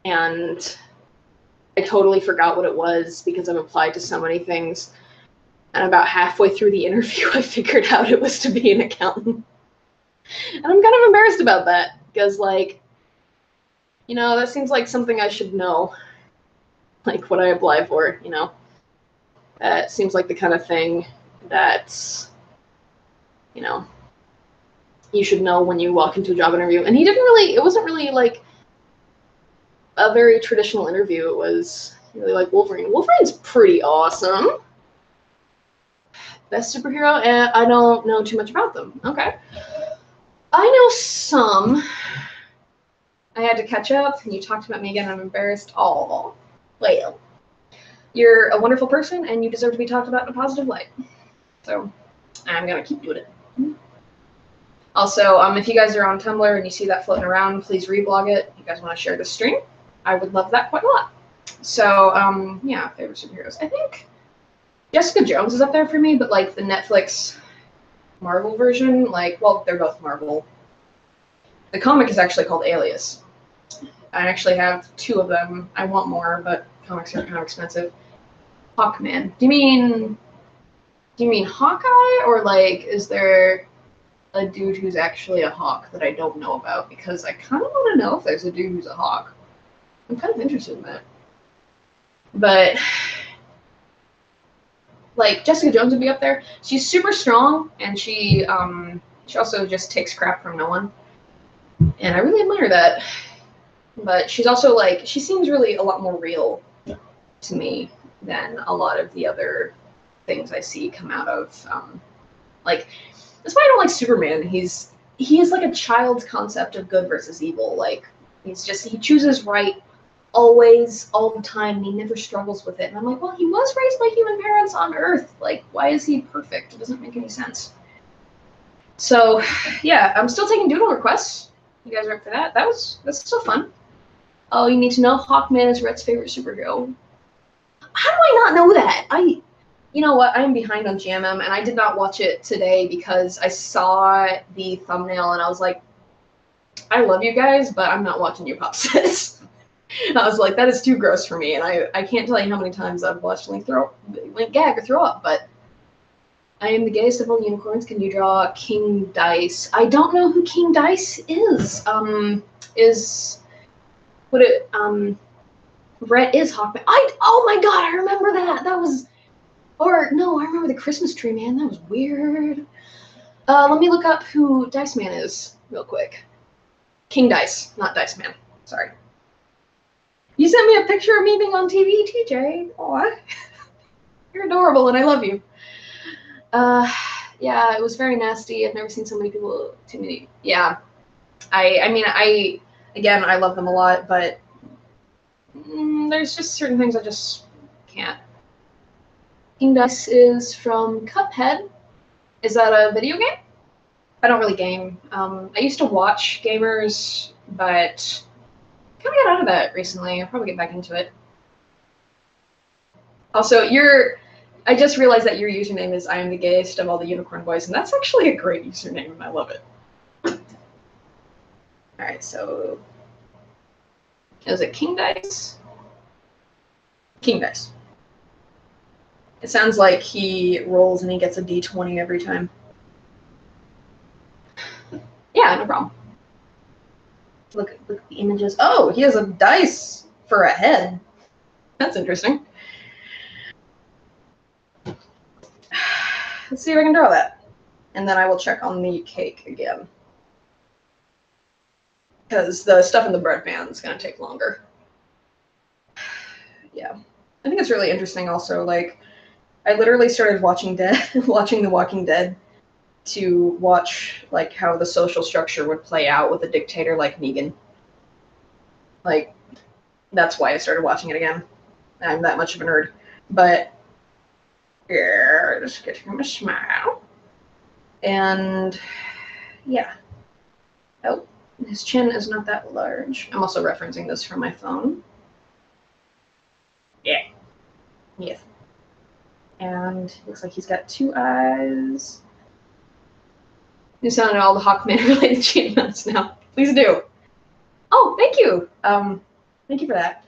Speaker 1: and I totally forgot what it was because I've applied to so many things. And about halfway through the interview, I figured out it was to be an accountant. And I'm kind of embarrassed about that because, like, you know, that seems like something I should know. Like, what I apply for, you know. That seems like the kind of thing that's, you know, you should know when you walk into a job interview. And it wasn't really, like, a very traditional interview. It was really like Wolverine. Wolverine's pretty awesome. Best superhero? I don't know too much about them. Okay. I know some. I had to catch up, and you talked about me again. I'm embarrassed. Oh, well. You're a wonderful person, and you deserve to be talked about in a positive light. So, I'm going to keep doing it. Also, if you guys are on Tumblr and you see that floating around, please reblog it. If you guys want to share the stream, I would love that quite a lot. So, yeah, favorite superheroes. I think Jessica Jones is up there for me, but, like, the Netflix Marvel version, like, well, they're both Marvel. The comic is actually called Alias. I actually have 2 of them. I want more, but comics are kind of expensive. Hawkman. Do you mean Hawkeye, or, like, is there a dude who's actually a hawk that I don't know about? Because I kind of want to know if there's a dude who's a hawk. I'm kind of interested in that. But, like, Jessica Jones would be up there. She's super strong, and she also just takes crap from no one. And I really admire that. But she's also, like, she seems really a lot more real to me than a lot of the other things I see come out of, like, that's why I don't like Superman. He is like a child's concept of good versus evil. Like, he chooses right always, all the time, and he never struggles with it. And I'm like, well, he was raised by human parents on Earth. Like, why is he perfect? It doesn't make any sense. So, yeah, I'm still taking Doodle requests. You guys are up for that? That's still fun. Oh, you need to know Hawkman is Rhett's favorite superhero. How do I not know that? You know what? I'm behind on GMM, and I did not watch it today because I saw the thumbnail, and I was like, I love you guys, but I'm not watching you pop sis. And I was like, that is too gross for me, and I can't tell you how many times I've watched Link gag or throw up, but I am the gayest of all unicorns. Can you draw King Dice? I don't know who King Dice is. Rhett is Hawkman. Oh my god, I remember that. That was, or no, I remember the Christmas tree man. That was weird. Let me look up who Dice Man is real quick. King Dice, not Dice Man. Sorry. You sent me a picture of me being on TV, TJ. Aw. You're adorable, and I love you. Yeah, it was very nasty. I've never seen so many people. Too many. Yeah. I mean, again, I love them a lot, but there's just certain things I just can't. King Dice is from Cuphead. Is that a video game? I don't really game. I used to watch gamers, but kind of got out of that recently. I'll probably get back into it. Also, I just realized that your username is I am the gayest of all the unicorn boys, and that's actually a great username, and I love it. Alright, so is it King Dice? King Dice. It sounds like he rolls and he gets a d20 every time. Yeah, no problem. Look at the images. Oh, he has a dice for a head. That's interesting. Let's see if I can draw that. And then I will check on the cake again. Because the stuff in the bread pan is going to take longer. Yeah. I think it's really interesting also. Like, I literally started watching The Walking Dead to watch, like, how the social structure would play out with a dictator like Negan. Like, that's why I started watching it again. I'm that much of a nerd. But, yeah, just get him a smile. And, yeah. Oh, his chin is not that large. I'm also referencing this from my phone. Yeah. Yes. And looks like he's got 2 eyes. You sound all the Hawkman-related cheating notes now. Please do. Oh, thank you. Thank you for that.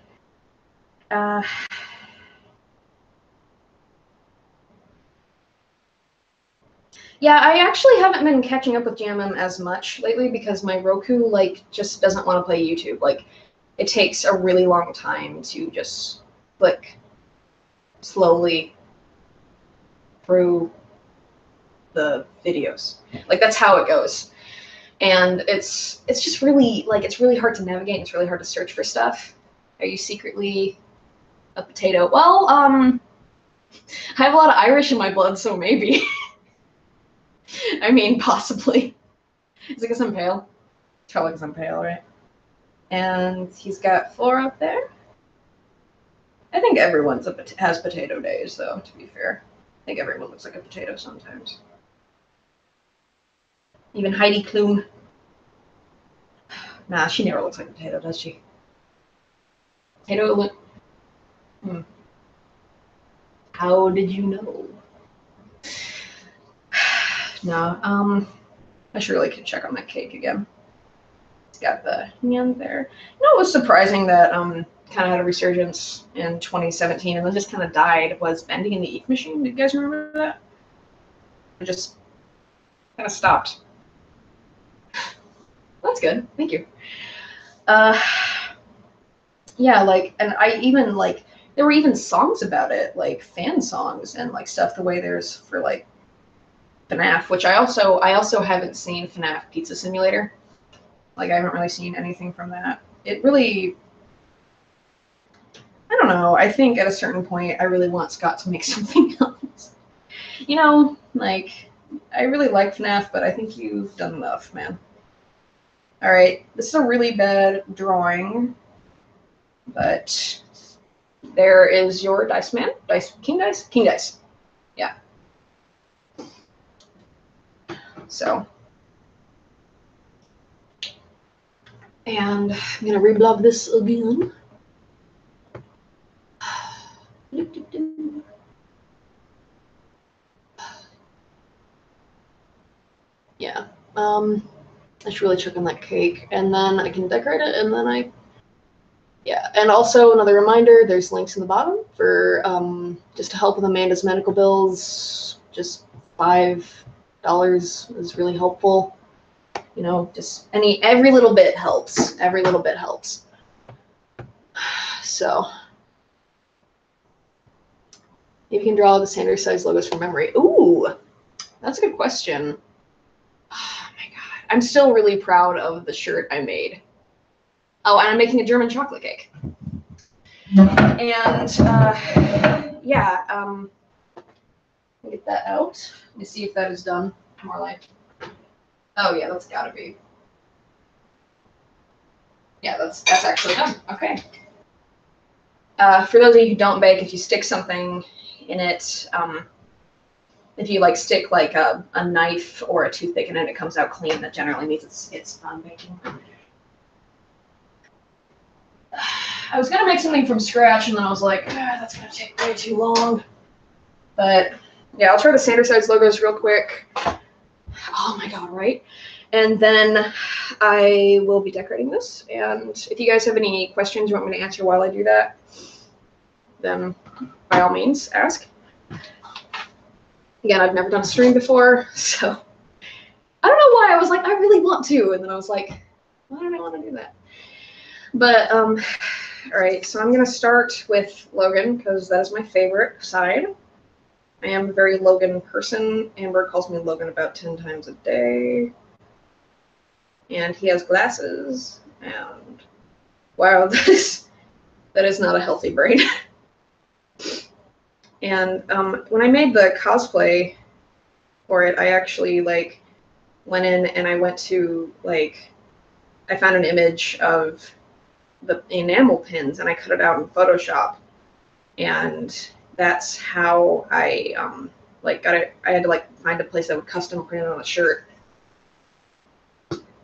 Speaker 1: Yeah, I actually haven't been catching up with JMM as much lately because my Roku, like, just doesn't want to play YouTube. Like, it takes a really long time to just click slowly through the videos. Like, that's how it goes. And it's just really, like, it's really hard to navigate and it's really hard to search for stuff. Are you secretly a potato? Well, I have a lot of Irish in my blood, so maybe. I mean, possibly. Is it because I'm pale? It's probably because I'm pale, right? And he's got 4 up there. I think everyone's has potato days, though, to be fair. I think everyone looks like a potato sometimes. Even Heidi Klum. Nah, she never looks like a potato, does she? Potato. How did you know? No, I should really check on that cake again. It's got the yan there. You know, it was surprising that kind of had a resurgence in 2017 and then just kind of died was Bending in the Ink Machine. Do you guys remember that? It just kind of stopped. That's good. Thank you. Yeah, like, and I even, like, there were even songs about it, like fan songs and like stuff the way there's for like FNAF, which I also haven't seen FNAF Pizza Simulator. Like, I haven't really seen anything from that. It really, I don't know, I think at a certain point I really want Scott to make something else. You know, like, I really like FNAF, but I think you've done enough, man. Alright, this is a really bad drawing, but there is your dice man. King dice? King dice. Yeah. So. And I'm going to reblob this again. Yeah. I should really check on that cake, and then I can decorate it, and then yeah. And also another reminder, there's links in the bottom for just to help with Amanda's medical bills. Just $5 is really helpful. You know, just every little bit helps. Every little bit helps. So, if you can draw the standard size logos from memory. Ooh, that's a good question. Oh my god, I'm still really proud of the shirt I made. Oh, and I'm making a German chocolate cake. And yeah, get that out. Let me see if that is done. More like, oh yeah, that's gotta be. Yeah, that's actually done. Okay. For those of you who don't bake, if you stick something in it, if you like stick like a knife or a toothpick in it, it comes out clean. That generally means it's done baking. I was gonna make something from scratch, and then I was like, that's gonna take way too long. But yeah, I'll try the standard size logos real quick. Oh my god, right? And then I will be decorating this. And if you guys have any questions you want me to answer while I do that, then by all means, ask. Again, I've never done a stream before, so I don't know why I was like, I really want to, and then I was like, why don't I want to do that? But all right, so I'm gonna start with Logan because that is my favorite side. I am a very Logan person. Amber calls me Logan about 10 times a day. And he has glasses. And wow, that is not a healthy brain. And when I made the cosplay for it, I actually like went in and I went to like, I found an image of the enamel pins and I cut it out in Photoshop. And that's how I like got it. I had to like find a place that would custom print it on a shirt.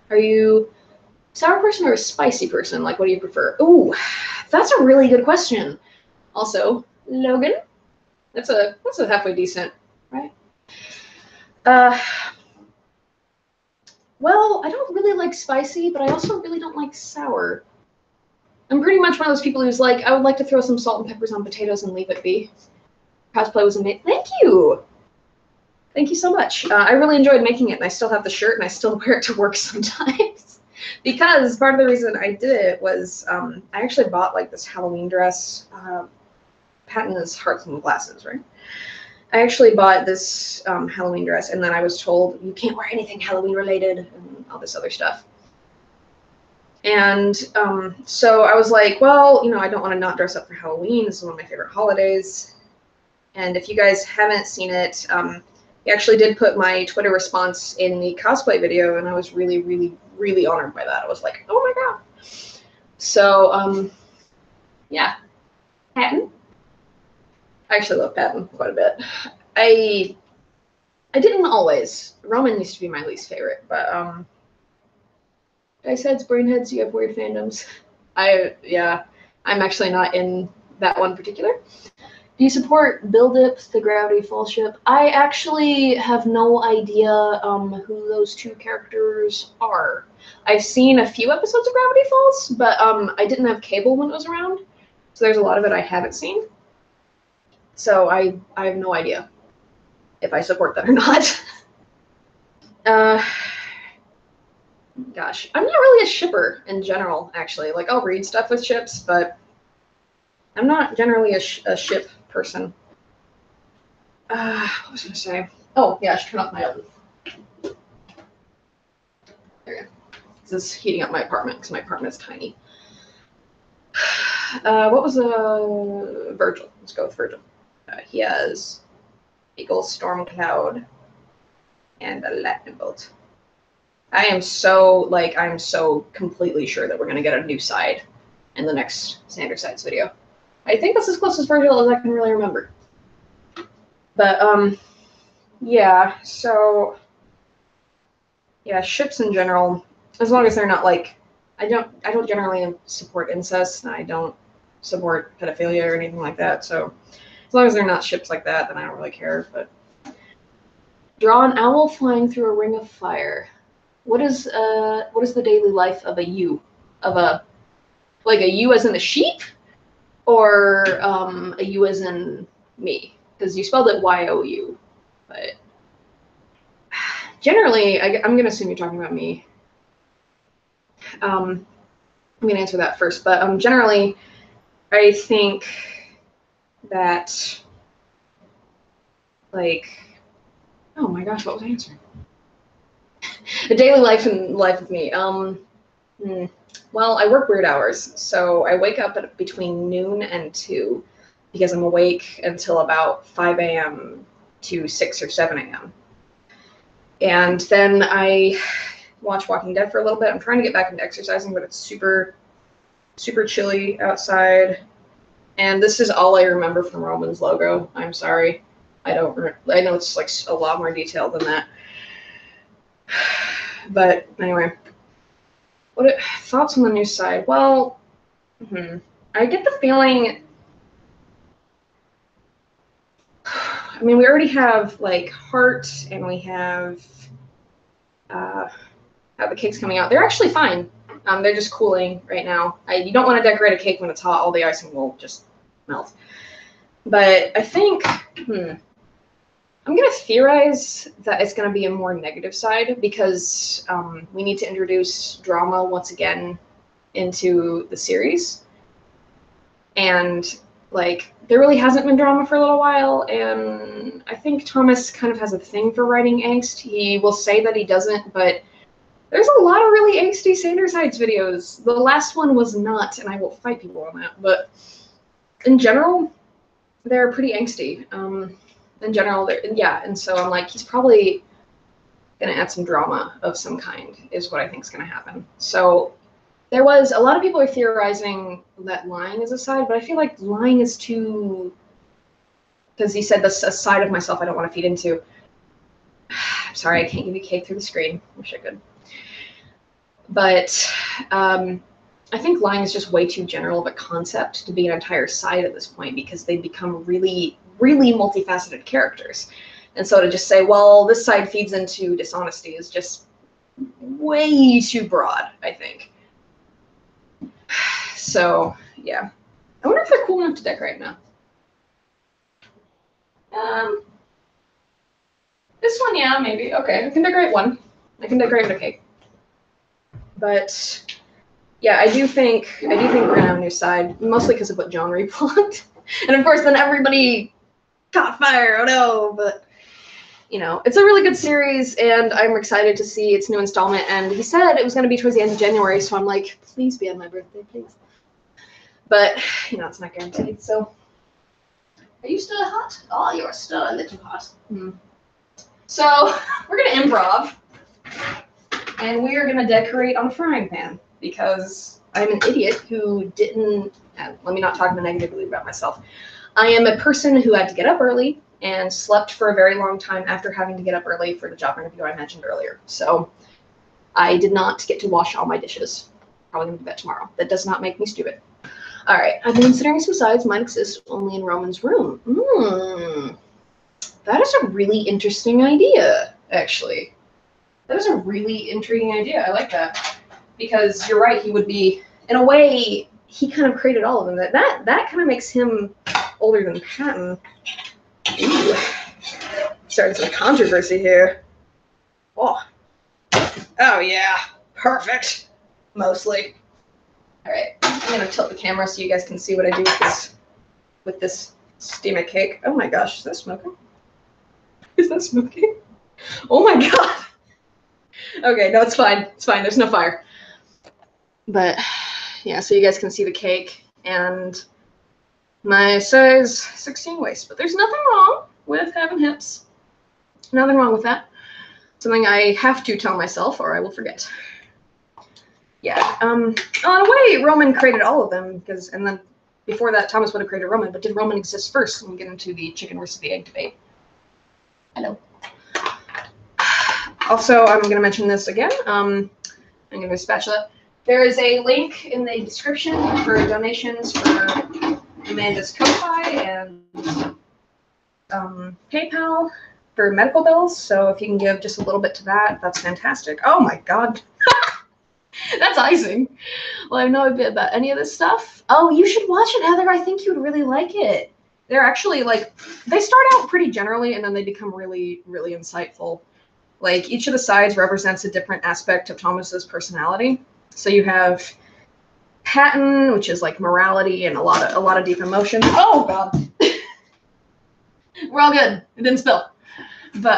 Speaker 1: Are you a sour person or a spicy person? Like, what do you prefer? Ooh, that's a really good question. Also, Logan, that's a halfway decent, right? Well, I don't really like spicy, but I also really don't like sour. I'm pretty much one of those people who's like, I would like to throw some salt and peppers on potatoes and leave it be. Cosplay was amazing. Thank you. Thank you so much. I really enjoyed making it, and I still have the shirt, and I still wear it to work sometimes. Because part of the reason I did it was I actually bought like this Halloween dress. Patent is Hearts and Glasses, right? I actually bought this Halloween dress, and then I was told you can't wear anything Halloween related and all this other stuff. And so I was like, well, you know, I don't want to not dress up for Halloween. This is one of my favorite holidays. And if you guys haven't seen it, he actually did put my Twitter response in the cosplay video, and I was really, really, really honored by that. I was like, oh my god. So, yeah. Patton. I actually love Patton quite a bit. I didn't always. Roman used to be my least favorite, but Dice Heads, Brainheads, you have weird fandoms. I'm actually not in that one particular. Do you support Build It, the Gravity Falls ship? I actually have no idea who those two characters are. I've seen a few episodes of Gravity Falls, but I didn't have cable when it was around, so there's a lot of it I haven't seen. So I have no idea if I support that or not. Gosh, I'm not really a shipper in general, actually. Like, I'll read stuff with ships, but I'm not generally a ship person. What was I going to say? Oh, yeah, I should turn off my oven. There we go. This is heating up my apartment, because my apartment is tiny. What was Virgil? Let's go with Virgil. He has Eagle, Storm Cloud, and a Lightning Bolt. I'm so completely sure that we're going to get a new side in the next Xander Sides video. I think that's as close as Virgil as I can really remember. But, yeah, so, yeah, ships in general, as long as they're not, like, I don't generally support incest, and I don't support pedophilia or anything like that, so as long as they're not ships like that, then I don't really care, but. Draw an owl flying through a ring of fire. What is the daily life of a you? Like a you as in a sheep? Or a you as in me? Because you spelled it Y-O-U. But generally, I'm going to assume you're talking about me. I'm going to answer that first. But generally, I think that, like, oh my gosh, what was I answering? The daily life and life of me. Well, I work weird hours, so I wake up at between noon and 2 because I'm awake until about 5 a.m. to 6 or 7 a.m. And then I watch Walking Dead for a little bit. I'm trying to get back into exercising, but it's super, super chilly outside. And this is all I remember from Roman's logo. I'm sorry. I know it's like a lot more detailed than that. But anyway, thoughts on the new side? Well, I get the feeling. I mean, we already have like Heart, and we have how the cake's coming out. They're actually fine. They're just cooling right now. You don't want to decorate a cake when it's hot. All the icing will just melt. But I think, I'm going to theorize that it's going to be a more negative side because we need to introduce drama once again into the series. And, like, there really hasn't been drama for a little while, and I think Thomas kind of has a thing for writing angst. He will say that he doesn't, but there's a lot of really angsty Sanders Heights videos. The last one was not, and I will fight people on that, but in general, they're pretty angsty. In general, yeah, and so I'm like, he's probably gonna add some drama of some kind, is what I think is gonna happen. So there was a lot of people are theorizing that lying is a side, but I feel like lying is too, because he said that's a side of myself I don't want to feed into. I'm sorry, I can't give you cake through the screen. Wish I could. But I think lying is just way too general of a concept to be an entire side at this point, because they become really, really multifaceted characters. And so to just say, well, this side feeds into dishonesty is just way too broad, I think. So, yeah. I wonder if they're cool enough to decorate now. This one, yeah, maybe. Okay, I can decorate one. I can decorate with a cake. But yeah, I do think we're gonna have a new side, mostly because of what John replugged. And of course, then everybody caught fire. Oh no! But you know, it's a really good series, and I'm excited to see its new installment. And he said it was going to be towards the end of January, so I'm like, please be on my birthday, please. But you know, it's not guaranteed. So, are you still hot? Oh, you're still a little hot. So we're gonna improv, and we are gonna decorate on a frying pan because I'm an idiot who didn't. Let me not talk negatively about myself. I am a person who had to get up early and slept for a very long time after having to get up early for the job interview I mentioned earlier. So I did not get to wash all my dishes. Probably gonna do that tomorrow. That does not make me stupid. All right, I've been considering some sides might exist only in Roman's room. That is a really interesting idea, actually. That is a really intriguing idea. I like that. Because you're right, he would be, in a way, he kind of created all of them. That kind of makes him older than Patton. Ooh. Starting some controversy here. Oh. Oh yeah. Perfect. Mostly. Alright. I'm gonna tilt the camera so you guys can see what I do with this steamer cake. Oh my gosh, is that smoking? Is that smoking? Oh my god. Okay, no, it's fine. It's fine. There's no fire. But yeah, so you guys can see the cake and my size 16 waist. But there's nothing wrong with having hips. Nothing wrong with that. Something I have to tell myself or I will forget. Yeah. In a way, Roman created all of them and then before that, Thomas would have created Roman. But did Roman exist first when we get into the chicken versus the egg debate? Hello. Also, I'm going to mention this again. I'm going to do a spatula. There is a link in the description for donations for Amanda's Ko-Fi and PayPal for medical bills. So if you can give just a little bit to that, that's fantastic. Oh my god. That's icing. Well, I have no idea about any of this stuff. Oh, you should watch it, Heather. I think you would really like it. They're actually, like, they start out pretty generally, and then they become really, really insightful. Like, each of the sides represents a different aspect of Thomas's personality. So you have Patton, which is, like, morality and a lot of deep emotion. Oh, God. We're all good. It didn't spill. But,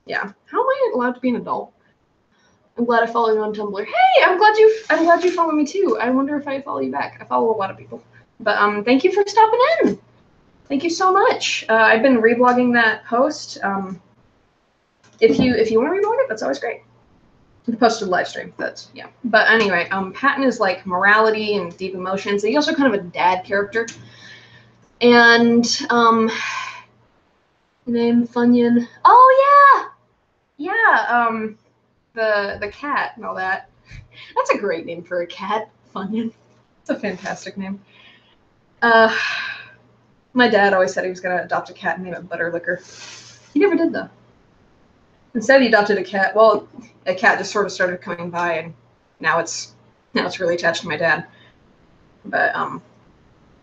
Speaker 1: yeah. How am I allowed to be an adult? I'm glad I follow you on Tumblr. Hey, I'm glad you follow me too. I wonder if I follow you back. I follow a lot of people. But thank you for stopping in. Thank you so much. I've been reblogging that post. If you want to reblog it, that's always great. The post to the live stream. That's yeah. But anyway, Patton is like morality and deep emotions. He's also kind of a dad character. And name Funyun. Oh yeah, yeah. The cat and all that. That's a great name for a cat, Funyun. It's a fantastic name. My dad always said he was gonna adopt a cat and name it Butterlicker. He never did though. Instead, he adopted a cat. Well, a cat just sort of started coming by, and now it's really attached to my dad. But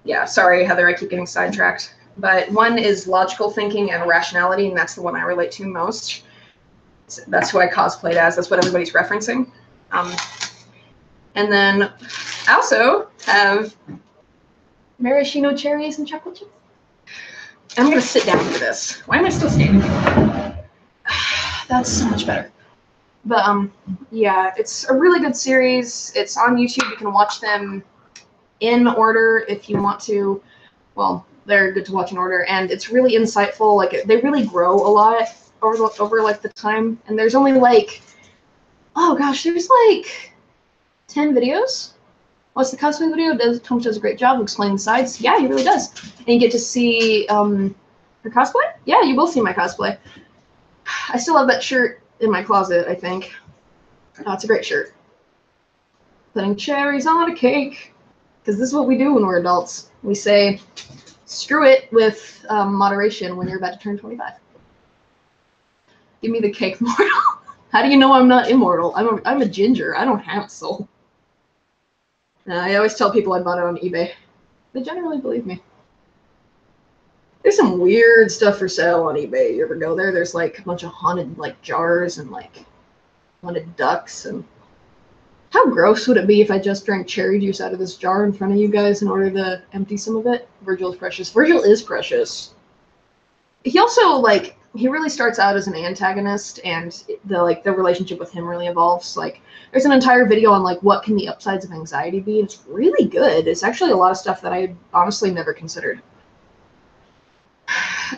Speaker 1: yeah, sorry, Heather, I keep getting sidetracked. But one is logical thinking and rationality, and that's the one I relate to most. So that's who I cosplayed as. That's what everybody's referencing. And then I also have maraschino cherries and chocolate chips. I'm going to sit down for this. Why am I still standing? That's so much better. But yeah, it's a really good series. It's on YouTube. You can watch them in order if you want to. Well, they're good to watch in order, and it's really insightful. Like, they really grow a lot over like the time. And there's only like, oh gosh, there's like 10 videos. What's the cosplay video? Tom does a great job of explaining the sides. Yeah, he really does. And you get to see her cosplay. Yeah, you will see my cosplay. I still have that shirt in my closet, I think. Oh, it's a great shirt. Putting cherries on a cake. Because this is what we do when we're adults. We say, screw it with moderation when you're about to turn 25. Give me the cake, mortal. How do you know I'm not immortal? I'm a ginger. I don't have a soul. I always tell people I bought it on eBay. They generally believe me. There's some weird stuff for sale on eBay. You ever go there? There's like a bunch of haunted like jars and like haunted ducks. And how gross would it be if I just drank cherry juice out of this jar in front of you guys in order to empty some of it? Virgil is precious. Virgil is precious. He also he really starts out as an antagonist, and the relationship with him really evolves. Like, there's an entire video on like what can the upsides of anxiety be, and it's really good. It's actually a lot of stuff that I honestly never considered.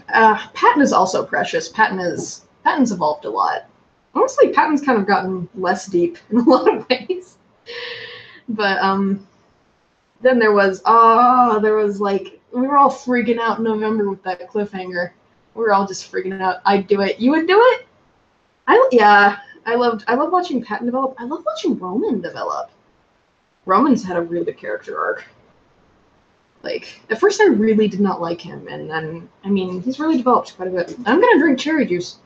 Speaker 1: Patton is also precious. Patton's evolved a lot. Honestly, Patton's kind of gotten less deep in a lot of ways. But then there was like, we were all freaking out in November with that cliffhanger. We were all just freaking out. I'd do it. You would do it? I love watching Patton develop. I love watching Roman develop. Roman's had a really good character arc. Like, at first I really did not like him, and then, I mean, he's really developed quite a bit. I'm gonna drink cherry juice.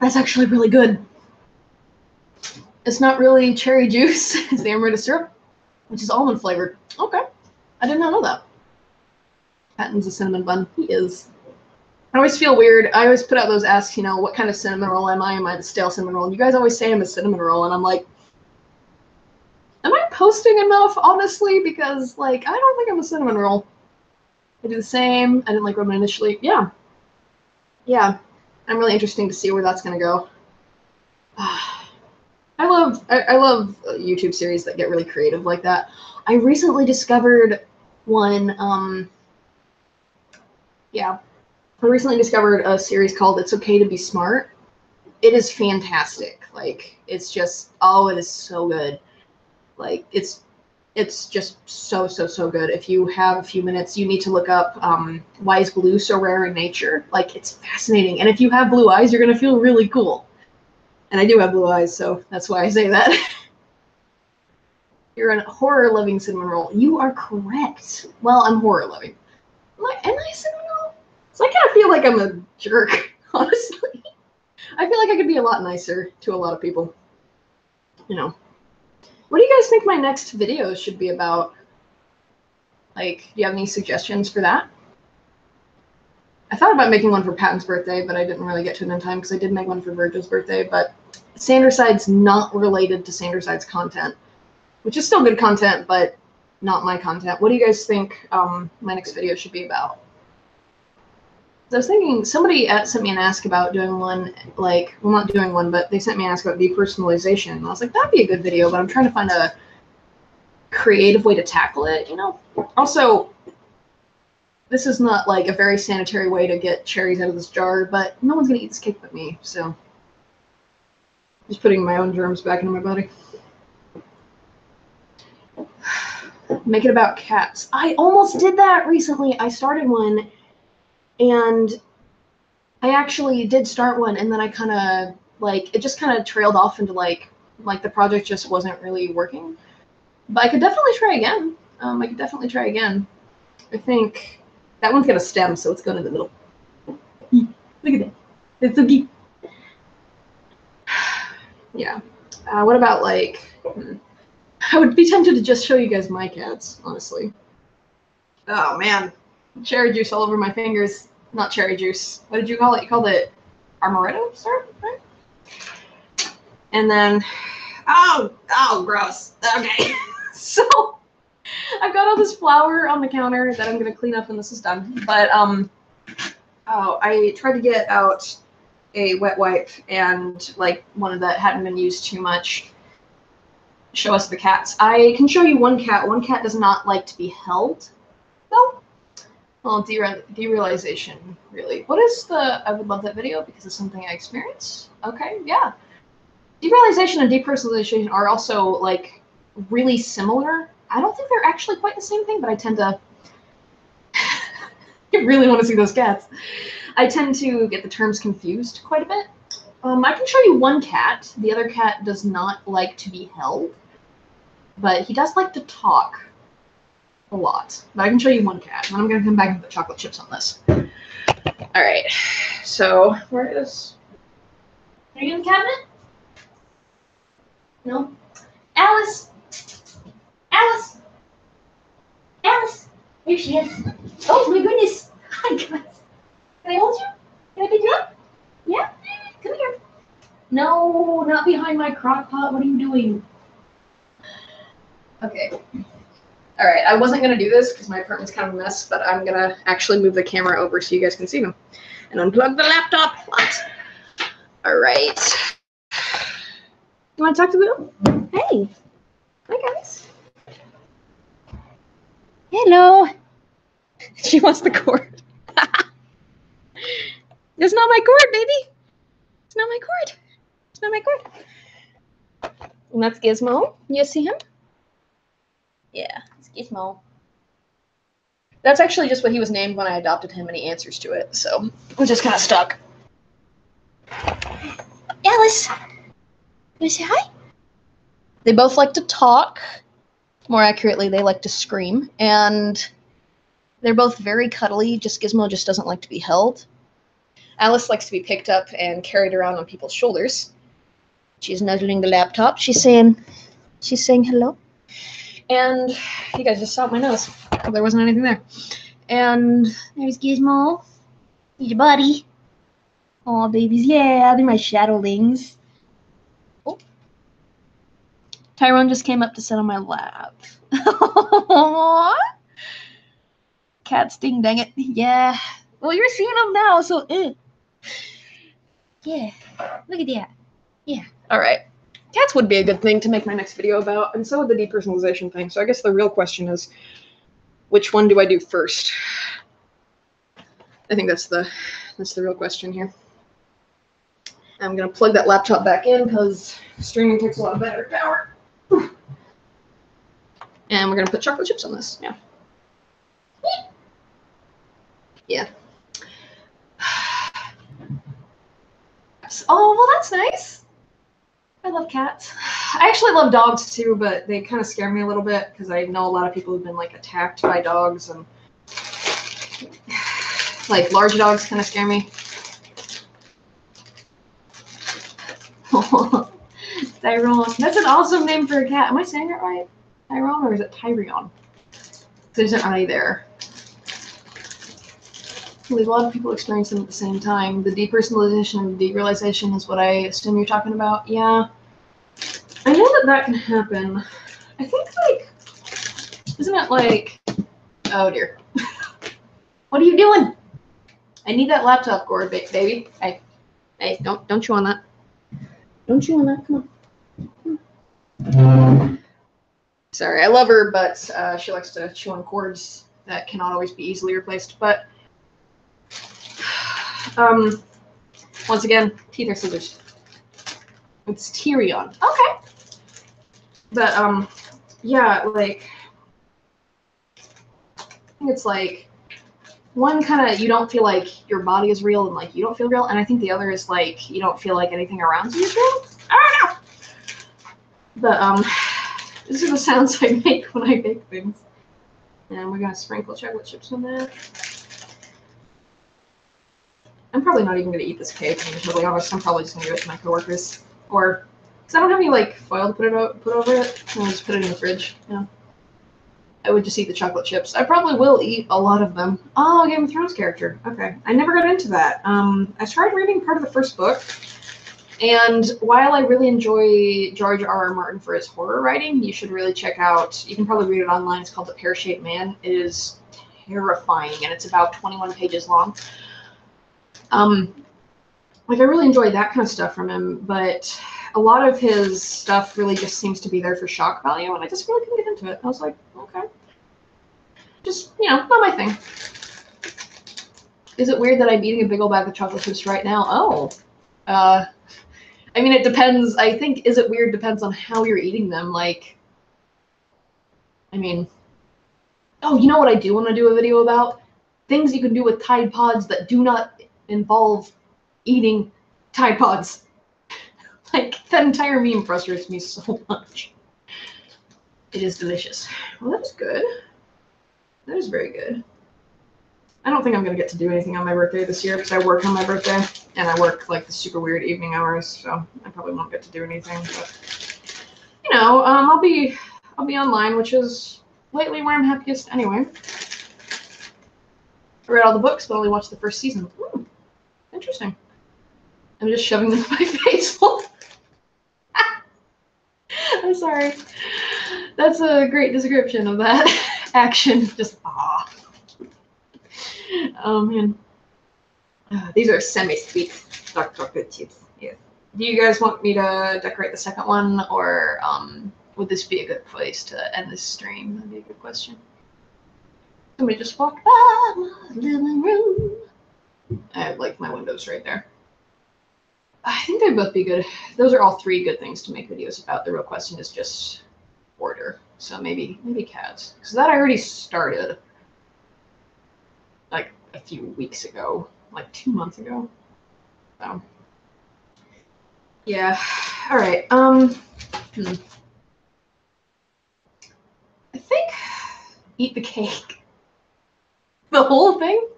Speaker 1: That's actually really good. It's not really cherry juice, it's the amaretto syrup, which is almond flavored. Okay, I did not know that. Patton's a cinnamon bun. He is. I always feel weird. I always put out those asks, you know, what kind of cinnamon roll am I? Am I the stale cinnamon roll? And you guys always say I'm a cinnamon roll, and I'm like, am I posting enough, honestly? Because, like, I don't think I'm a cinnamon roll. I do the same. I didn't like Roman initially. Yeah. Yeah. I'm really interested to see where that's going to go. I love YouTube series that get really creative like that. I recently discovered one, I recently discovered a series called It's Okay to Be Smart. It is fantastic. Like, it's just, oh, it is so good. Like, it's just so good. If you have a few minutes, you need to look up Why is Blue So Rare in Nature? Like, it's fascinating. And if you have blue eyes, you're going to feel really cool. And I do have blue eyes, so that's why I say that. You're a horror-loving cinnamon roll. You are correct. Well, I'm horror-loving. Am I a cinnamon roll? So I kind of feel like I'm a jerk, honestly. I feel like I could be a lot nicer to a lot of people. You know. What do you guys think my next video should be about? Like, do you have any suggestions for that? I thought about making one for Patton's birthday, but I didn't really get to it in time because I did make one for Virgil's birthday. But Sanderside's not related to Sanderside's content, which is still good content, but not my content. What do you guys think my next video should be about? I was thinking, somebody sent me an ask about doing one, like, well, not doing one, but they sent me an ask about depersonalization. And I was like, that'd be a good video, but I'm trying to find a creative way to tackle it, you know? Also, this is not, like, a very sanitary way to get cherries out of this jar, but no one's going to eat this cake but me, so. Just putting my own germs back into my body. Make it about cats. I almost did that recently. I started one. And I actually did start one, and then I kind of, like, it just kind of trailed off into, like the project just wasn't really working. But I could definitely try again. I think that one's got a stem, so it's going in the middle. Look at that. It's so cute. Yeah. What about like? I would be tempted to just show you guys my cats, honestly. Oh man, cherry juice all over my fingers. Not cherry juice. What did you call it? You called it amaretto syrup, right? And then, oh, gross. Okay, so I've got all this flour on the counter that I'm gonna clean up when this is done. But oh, I tried to get out a wet wipe and like one that hadn't been used too much. Show us the cats. I can show you one cat. One cat does not like to be held, though. Well, derealization, really. What is the? I would love that video because it's something I experienced. Okay, yeah. Derealization and depersonalization are also like really similar. I don't think they're actually quite the same thing, but I tend to. You really want to see those cats. I tend to get the terms confused quite a bit. I can show you one cat. The other cat does not like to be held, but he does like to talk a lot. But I can show you one cat, and I'm going to come back and put chocolate chips on this. All right, so where is... Are you in the cabinet? No? Alice! Alice! Alice! Here she is. Oh my goodness! Hi guys. Can I hold you? Can I pick you up? Yeah? Come here. No, not behind my crock pot. What are you doing? Okay. All right, I wasn't going to do this because my apartment's kind of a mess, but I'm going to actually move the camera over so you guys can see them. And unplug the laptop. What? All right. You want to talk to them? Hey. Hi, guys. Hello. She wants the cord. That's not my cord, baby. It's not my cord. It's not my cord. And that's Gizmo. You see him? Yeah, it's Gizmo. That's actually just what he was named when I adopted him, and he answers to it, so we're just kind of stuck. Alice, you say hi? They both like to talk. More accurately, they like to scream, and they're both very cuddly. Just Gizmo just doesn't like to be held. Alice likes to be picked up and carried around on people's shoulders. She's nuzzling the laptop. She's saying hello. And you guys just saw my nose. There wasn't anything there. And there's Gizmo. He's your buddy. Aw, babies. Yeah, they're my shadowlings. Oh. Tyrone just came up to sit on my lap. Aww. Cat sting, dang it. Yeah. Well, you're seeing them now, so yeah. Look at that. Yeah. All right. Cats would be a good thing to make my next video about, and so would the depersonalization thing. So I guess the real question is, which one do I do first? I think that's the real question here. I'm gonna plug that laptop back in because streaming takes a lot of battery power. And we're gonna put chocolate chips on this. Yeah. Yeah. Oh, well, that's nice. I love cats. I actually love dogs too, but they kind of scare me a little bit because I know a lot of people who've been like attacked by dogs, and like large dogs kind of scare me. Tyrone. That's an awesome name for a cat. Am I saying it right? Tyrone, or is it Tyrion? There isn't any there. A lot of people experience them at the same time. The depersonalization and derealization is what I assume you're talking about. Yeah. I know that can happen. I think, like, isn't it like, oh dear. What are you doing? I need that laptop cord, baby. Hey, don't chew on that. Don't chew on that. Come on. Sorry, I love her, but she likes to chew on cords that cannot always be easily replaced. But once again, teeth or scissors. It's Tyrion. Okay. But yeah, like I think it's like one kind of you don't feel like your body is real and like you don't feel real, and I think the other is like you don't feel like anything around you is real. I don't know. But these are the sounds I make when I bake things. And we're gonna sprinkle chocolate chips on that. I'm probably not even gonna eat this cake, to be totally honest. I'm probably just gonna give it to my coworkers. Or Because I don't have any like foil to put over it. I'll just put it in the fridge. Yeah. I would just eat the chocolate chips. I probably will eat a lot of them. Oh, Game of Thrones character. Okay. I never got into that. I tried reading part of the first book, and while I really enjoy George R.R. Martin for his horror writing, you should really check out, you can probably read it online, it's called The Pear-Shaped Man. It is terrifying, and it's about 21 pages long. Like, I really enjoy that kind of stuff from him, but a lot of his stuff really just seems to be there for shock value, and I just really couldn't get into it. I was like, okay. Just, you know, not my thing. Is it weird that I'm eating a big old bag of chocolate chips right now? Oh. I mean, it depends. I think, is it weird depends on how you're eating them. Like, I mean, oh, you know what I do want to do a video about? Things you can do with Tide Pods that do not involve eating Tide Pods. Like, that entire meme frustrates me so much. It is delicious. Well, that's good. That is very good. I don't think I'm going to get to do anything on my birthday this year because I work on my birthday, and I work like the super weird evening hours, so I probably won't get to do anything. But, you know, I'll be online, which is lately where I'm happiest anyway. I read all the books, but only watched the first season. Ooh, interesting. I'm just shoving them in my face. I'm sorry. That's a great description of that action. Just oh man. These are semi-sweet dark chocolate chips. Yeah. Do you guys want me to decorate the second one, or would this be a good place to end this stream? That'd be a good question. Somebody just walked by my living room. I have like my windows right there. I think they'd both be good. Those are all three good things to make videos about. The real question is just order. So maybe cats. Because that I already started like a few weeks ago, like 2 months ago. So yeah. All right. I think eat the cake. The whole thing?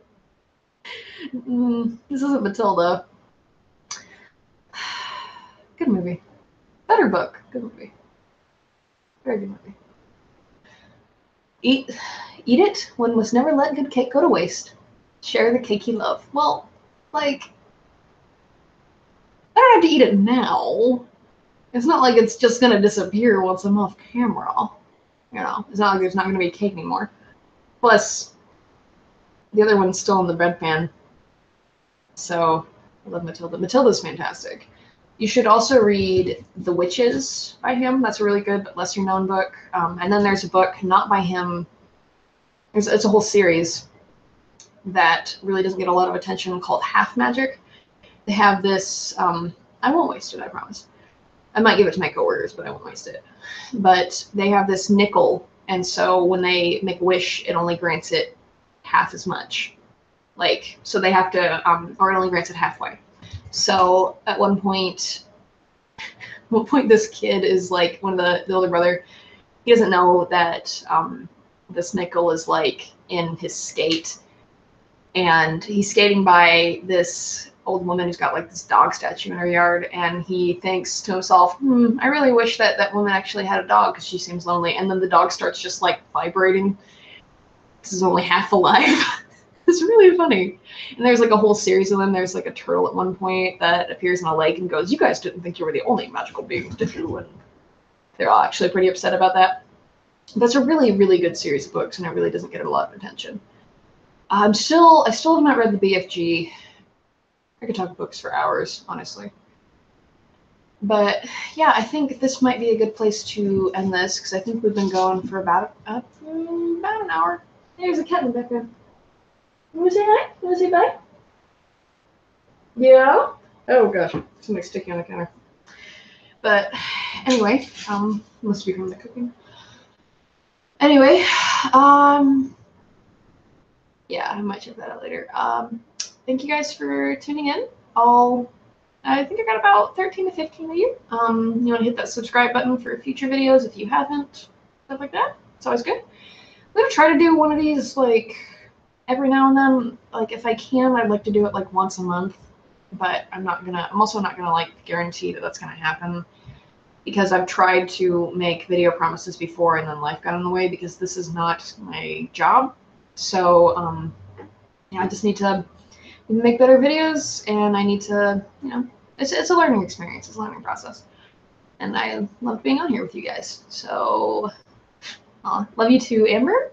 Speaker 1: This isn't Matilda. Good movie. Better book. Good movie. Very good movie. Eat it. One must never let good cake go to waste. Share the cake you love. Well, like, I don't have to eat it now. It's not like it's just gonna disappear once I'm off camera. You know, it's not like there's not gonna be cake anymore. Plus, the other one's still in the bread pan. So, I love Matilda. Matilda's fantastic. You should also read The Witches by him. That's a really good but lesser known book. And then there's a book not by him. It's a whole series that really doesn't get a lot of attention called Half Magic. They have this, I won't waste it, I promise. I might give it to my coworkers, but I won't waste it. But they have this nickel, and so when they make a wish, it only grants it half as much. Like, so they have to, or it only grants it halfway. So at one point this kid is like, one of the older brother, he doesn't know that this nickel is like in his skate, and he's skating by this old woman who's got like this dog statue in her yard, and he thinks to himself, I really wish that that woman actually had a dog because she seems lonely. And then the dog starts just like vibrating. This is only half alive. It's really funny. And there's like a whole series of them. There's like a turtle at one point that appears in a lake and goes, "You guys didn't think you were the only magical beings, did you?" And they're all actually pretty upset about that. That's a really, really good series of books, and it really doesn't get a lot of attention. I still have not read the BFG. I could talk books for hours, honestly. But yeah, I think this might be a good place to end this, because I think we've been going for about an hour. There's a kitten back there. You want to say hi? You want to say bye? Yeah? Oh gosh, something's sticking on the counter. But anyway, must be from the cooking. Anyway, yeah, I might check that out later. Thank you guys for tuning in. I think I got about 13 to 15 of you. You want to hit that subscribe button for future videos if you haven't, stuff like that. It's always good. I'm gonna try to do one of these like every now and then. Like if I can, I'd like to do it like once a month, but I'm also not gonna like guarantee that that's gonna happen. because I've tried to make video promises before and then life got in the way because this is not my job. So yeah, I just need to make better videos, and I need to, you know, it's a learning experience, it's a learning process. And I love being on here with you guys. So love you too, Amber.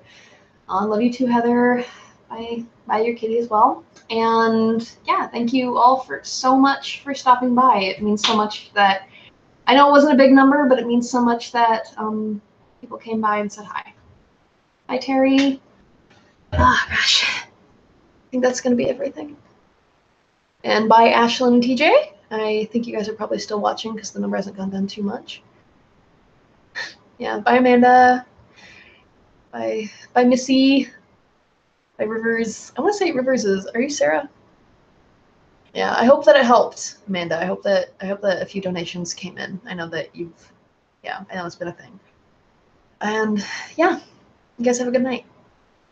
Speaker 1: Love you too, Heather. Bye your kitty as well. And yeah, thank you all for so much for stopping by. It means so much that, I know it wasn't a big number, but it means so much that people came by and said hi. Hi, Terry. Ah, gosh. I think that's going to be everything. And bye, Ashlyn and TJ. I think you guys are probably still watching because the number hasn't gone down too much. Yeah, bye, Amanda. Bye, Missy. Bye, Rivers. I want to say Rivers is. Are you Sarah? Yeah, I hope that it helped, Amanda. I hope that a few donations came in. I know that I know it's been a thing. And yeah, you guys have a good night.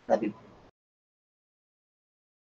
Speaker 1: Love you.